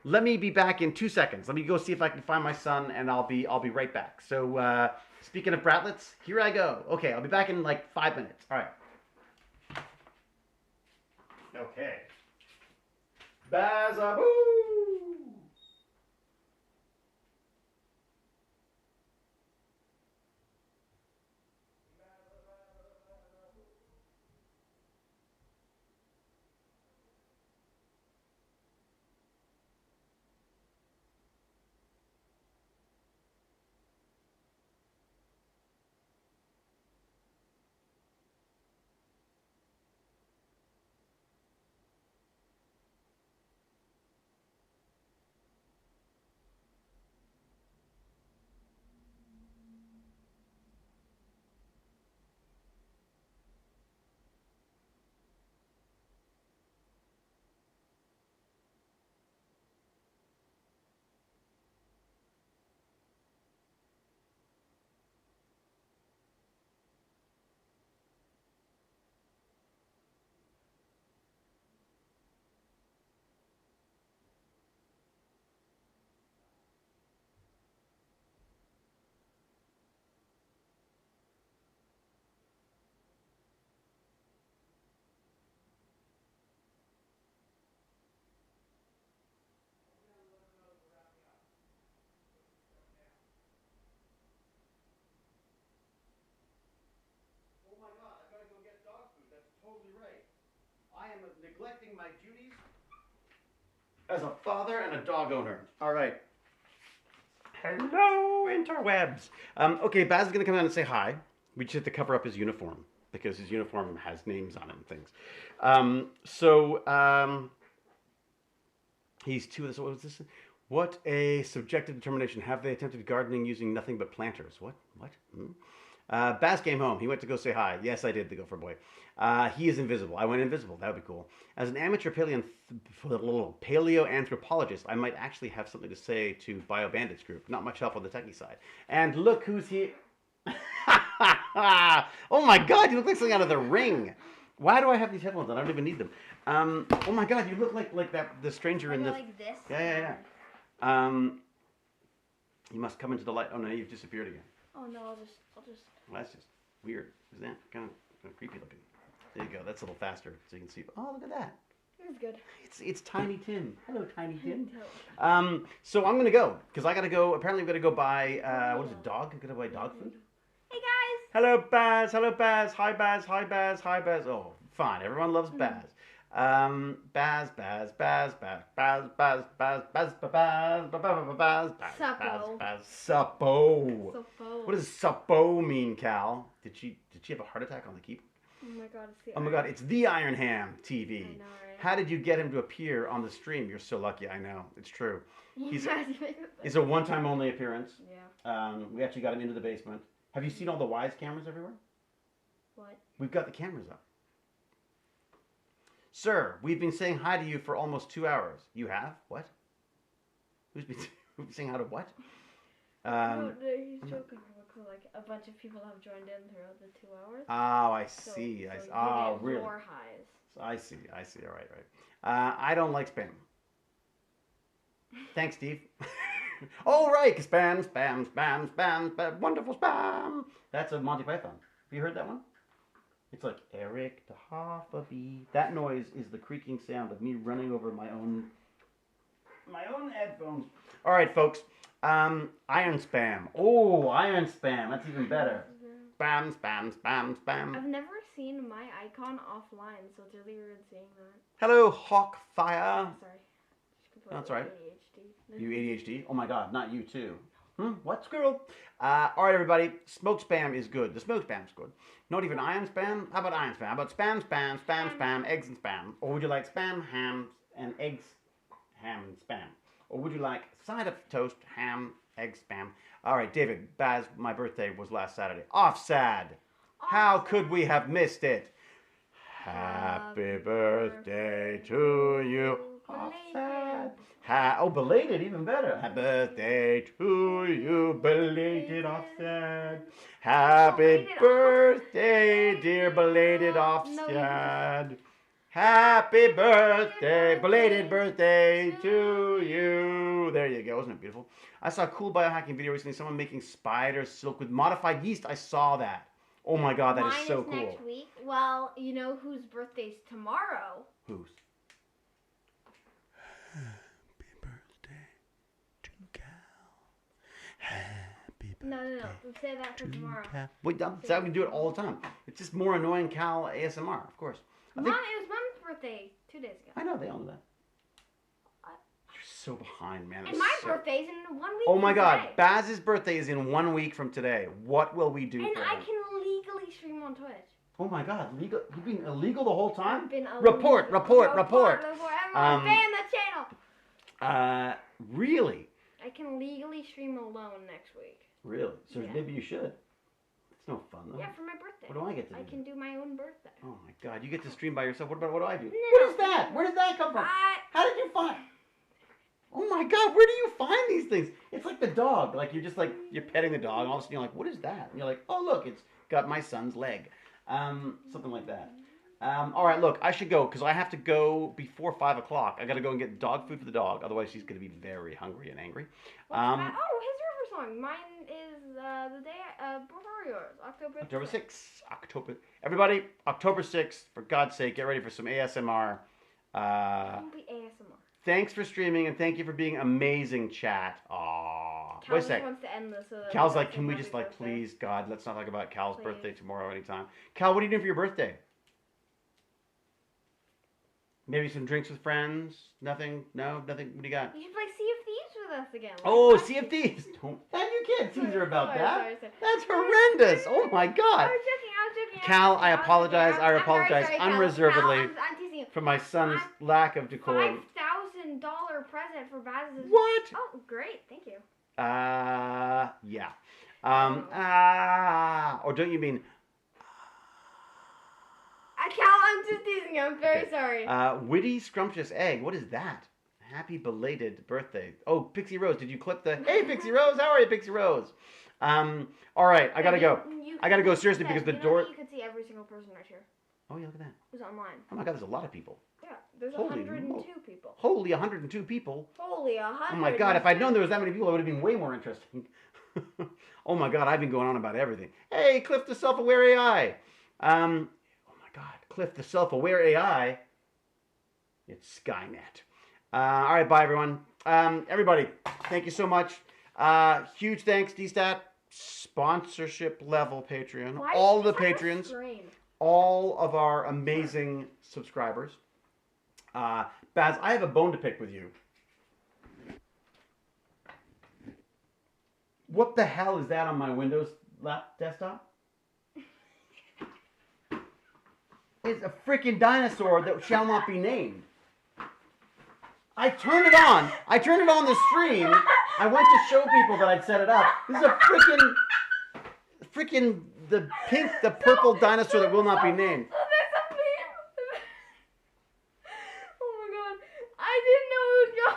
Let me be back in 2 seconds. Let me go see if I can find my son, and I'll be right back. So speaking of bratlets, here I go. Okay, I'll be back in like 5 minutes. All right. Okay. Bazaboo! Oh my God, I gotta go get dog food. That's totally right. I am neglecting my duties as a father and a dog owner. All right. Hello, interwebs. Okay, Baz is going to come down and say hi. We just have to cover up his uniform because his uniform has names on it and things. He's two. What was this? What a subjective determination. Have they attempted gardening using nothing but planters? What? What? Hmm? Baz came home. He went to go say hi. Yes, I did, the Gopher Boy. He is invisible. I went invisible. That would be cool. As an amateur paleoanthropologist, I might actually have something to say to Bio Bandits group. Not much help on the techie side. And look who's here. Oh my God, you look like something out of The Ring. Why do I have these headphones on? I don't even need them. Oh my God, you look like the stranger in the. Like this. Yeah. You must come into the light. Oh no, you've disappeared again. Oh no, I'll just. Well, that's just weird. Isn't that kind of creepy looking? There you go. That's a little faster, so you can see. Oh, look at that. It's good. It's Tiny Tim. Hello, Tiny Tim. So I'm gonna go because I gotta go. Apparently, I'm gonna go buy what is it? Dog? I'm gonna buy dog food. Hey guys. Hello, Baz. Hello, Baz. Hi, Baz. Hi, Baz. Hi, Baz. Oh, fine. Everyone loves Baz. Baz. Suppo. What does suppo mean, Cal? Did she have a heart attack on the keyboard? Oh my God, it's the Oh my God, it's the Iron Ham TV. I know, right? How did you get him to appear on the stream? You're so lucky. I know. It's true. It's a one-time only appearance. Yeah. We actually got him into the basement. Have you seen all the Wise cameras everywhere? What? We've got the cameras up. Sir, we've been saying hi to you for almost 2 hours. You have? What? Who's been saying hi to what? No, he's joking. Like a bunch of people have joined in throughout the 2 hours. Oh, I see. Oh, really? More highs. I see. All right. I don't like spam. Thanks, Steve. Oh, right. Spam. Wonderful spam. That's a Monty Python. Have you heard that one? It's like Eric the Hoffaby. That noise is the creaking sound of me running over my own headphones. All right, folks. Iron spam. Oh, iron spam. That's even better. Spam. I've never seen my icon offline, so it's really weird seeing that. Hello, Hawkfire. Sorry. That's right. ADHD. You ADHD? Oh my God, not you too. What, squirrel? All right, everybody. Smoke spam is good. The smoke spam's good. Not even iron spam? How about iron spam? How about spam, eggs and spam? Or would you like spam, ham, and eggs, ham, and spam? Or would you like side of toast, ham, eggs, spam? All right, David, Baz, my birthday was last Saturday. Offsad. How could we have missed it? Happy birthday to you. Offsad. Belated, even better. Happy birthday to you, belated Offsad. Happy birthday, dear belated Offsad. Happy birthday, belated birthday to you. There you go. Isn't it beautiful? I saw a cool biohacking video recently. Someone making spider silk with modified yeast. I saw that. Oh my God, that is so cool. Next week. Well, you know whose birthday's tomorrow? Whose? Happy birthday to Cal. Happy birthday. No. Let's say that for tomorrow. Cal. Wait, that's how we do it all the time. It's just more annoying Cal ASMR, of course. It was Mom's birthday 2 days ago. I know, they all know that. You're so behind, man. And my birthday's in 1 week. Oh my God, today. Baz's birthday is in 1 week from today. What will we do and for I him? can legally stream on Twitch. Oh my God, legal? You've been illegal the whole time? I've been Report. Everyone ban the channel. Really? I can legally stream alone next week. Really? So Yeah. maybe you should. It's no fun though. Yeah, for my birthday. What do I get to do? I can do my own birthday. Oh my God, you get to stream by yourself. What do I do? No. What is that? Where did that come from? How did you find? Oh my God, where do you find these things? It's like the dog. Like you're just like you're petting the dog, and all of a sudden you're like, what is that? And you're like, oh look, it's got my son's leg. Something like that. All right, look, I should go because I have to go before 5 o'clock. I got to go and get dog food for the dog. Otherwise, she's going to be very hungry and angry. His river song. Mine is the day before yours, October 6th. Everybody, October 6th. For God's sake, get ready for some ASMR. It won't be ASMR. Thanks for streaming and thank you for being amazing, chat. Aww. Cal Wait a sec. wants to end this. So Cal's like, can we just like, please, God, let's not talk about Cal's birthday tomorrow anytime. Cal, what are you doing for your birthday? Maybe some drinks with friends? Nothing? No? Nothing? What do you got? You should play Sea of Thieves with us again. Oh, Sea of Thieves! Don't, you can't tease her about that. Sorry. That's horrendous. Oh my God. I was joking. Cal, I apologize. I apologize very sorry, unreservedly Cal, I'm teasing you. for my son's lack of decorum. $5,000 present for Baz's. What? Oh, great. Thank you. Yeah. Or don't you mean? I'm just teasing. I'm very sorry. Witty scrumptious egg. What is that? Happy belated birthday. Oh, Pixie Rose. Did you clip the? Hey, Pixie Rose. How are you, Pixie Rose? All right. I gotta go. I gotta go seriously because the door. You can see every single person right here. Oh yeah, look at that. Who's online? Oh my God, there's a lot of people. Yeah, there's Holy 102 people. Holy 102 people. Holy 100. Oh my God, if I'd known there was that many people, it would have been way more interesting. Oh my God, I've been going on about everything. Hey, Cliff the self-aware AI. Oh my God, Cliff the self-aware AI. It's Skynet. All right, bye everyone. Everybody, thank you so much. Huge thanks, DStat. Sponsorship level Patreon. All the Patreons. All of our amazing subscribers. Baz, I have a bone to pick with you. What the hell is that on my Windows desktop? It's a freaking dinosaur that shall not be named. I turned it on. I turned it on the stream. I went to show people that I'd set it up. This is a freaking the purple dinosaur that will not be named. Oh, there's a meme. Oh my God, I didn't know it would go.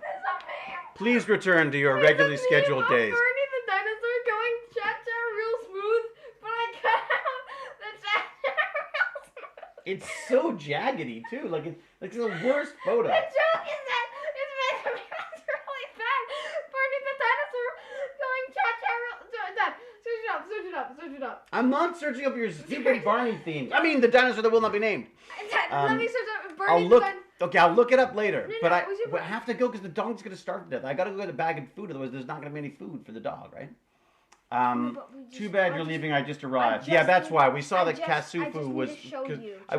There's a meme. Please return to your regularly scheduled days. Bernie the dinosaur going cha-cha real smooth, but I cut out the cha-cha real smooth. It's so jaggedy too. Like it's the worst photo. The joke is that it's meant to be that's really bad. Bernie the dinosaur going cha-cha real. Dad, search it up. I'm not searching up your stupid Barney theme. I mean, the dinosaur that will not be named. Dad, let me search up Bernie the dinosaur. Okay, I'll look it up later. No, but I we have to go because the dog's gonna starve to death. I gotta go get a bag of food, otherwise there's not gonna be any food for the dog, right? Too bad you're leaving. I just arrived. Yeah, that's why we saw that Kazufu was.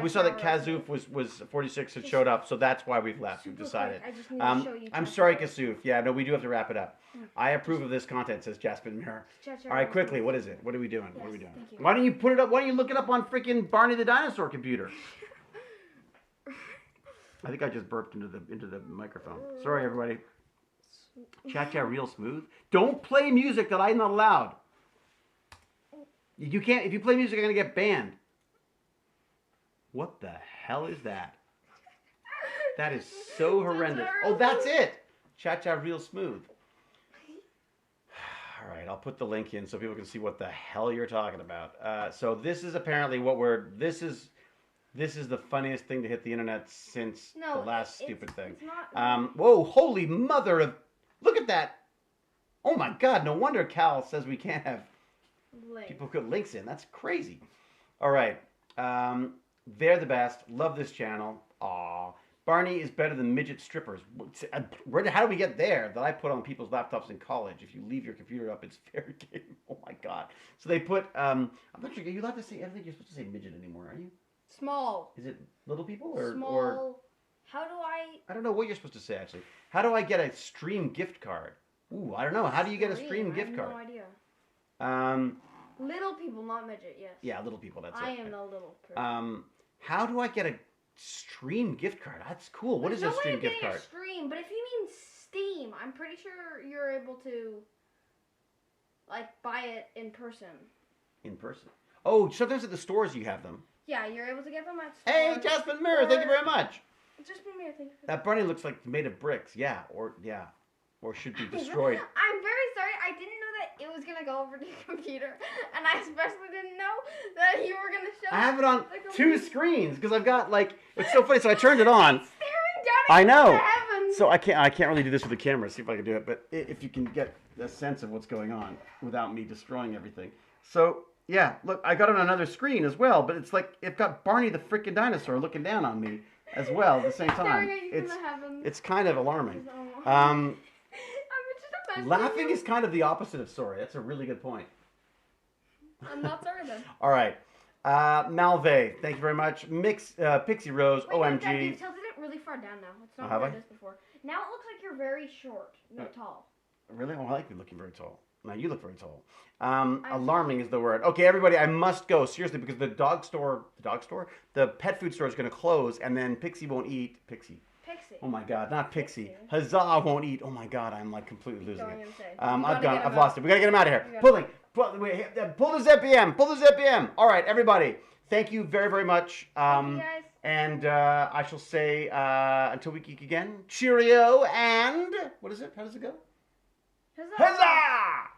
We saw that Kazuf was 46 had showed up, so that's why we've left. We've decided. I'm sorry, Kasuf. Yeah, no, we do have to wrap it up. I approve of this content, says Jasmine Mirror. All right, quickly, what is it? What are we doing? What are we doing? Why don't you put it up? Why don't you look it up on freaking Barney the Dinosaur computer? I think I just burped into the microphone. Sorry, everybody. Cha-cha real smooth. Don't play music that I'm not allowed. You can't. If you play music, I'm gonna get banned. What the hell is that? That is so horrendous. Oh, that's it. Cha-cha real smooth. All right, I'll put the link in so people can see what the hell you're talking about. So this is apparently what we're. This is the funniest thing to hit the internet since the last stupid thing. Whoa, holy mother of. Look at that. Oh my God, no wonder Cal says we can't have people put links in. That's crazy. All right. They're the best. Love this channel. Aw. Barney is better than midget strippers. How do we get there? That I put on people's laptops in college. If you leave your computer up, it's fair game. Oh my God. So they put, I'm not sure, are you allowed to say, I don't think you're supposed to say midget anymore, are you? Small. Is it little people or? Small. Or, how do I don't know what you're supposed to say actually. How do I get a stream gift card? Ooh, I don't know. How do you get a stream gift card? I have no idea. Little people, not midget, yes. Yeah, little people, that's it. I am the little person. How do I get a stream gift card? That's cool. What is a stream gift card? Stream, but if you mean Steam, I'm pretty sure you're able to, like, buy it in person. In person? Oh, sometimes at the stores you have them. Yeah, you're able to get them at stores. Hey, Jasmine Mirror, thank you very much. Jasmine Mirror, thank you. That Barney looks like made of bricks. Yeah, or should be destroyed. I'm very sorry. I didn't know that it was gonna go over to your computer, and I especially didn't know that you were gonna show. I have it on two screens because I've got like it's so funny. So I turned it on. It's staring down into heaven. So I can't really do this with the camera. See if I can do it. But if you can get a sense of what's going on without me destroying everything. So yeah, look, I got it on another screen as well. But it's like it's got Barney the freaking dinosaur looking down on me as well at the same time. It's kind of alarming. Laughing is kind of the opposite of sorry. That's a really good point. I'm not sorry then. All right. Malve, thank you very much. Pixie Rose, Wait, OMG. You've tilted it really far down now. It's not where it is before. Now it looks like you're very short, not tall. Really? Oh, I like you looking very tall. No, you look very tall. Alarming is the word. Okay, everybody, I must go. Seriously, because the pet food store is going to close, and then Pixie won't eat. Pixie. Pixie. Oh my God, not Pixie. Pixie. Huzzah won't eat. Oh my God, I'm like completely losing Going it. insane. I've lost it. We gotta get him out of here. Yeah. Pulling. Pull the ZPM. Pull the ZPM. All right, everybody. Thank you very, very much. Thank you guys. And I shall say until we geek again. Cheerio and what is it? How does it go? Huzzah! Huzzah!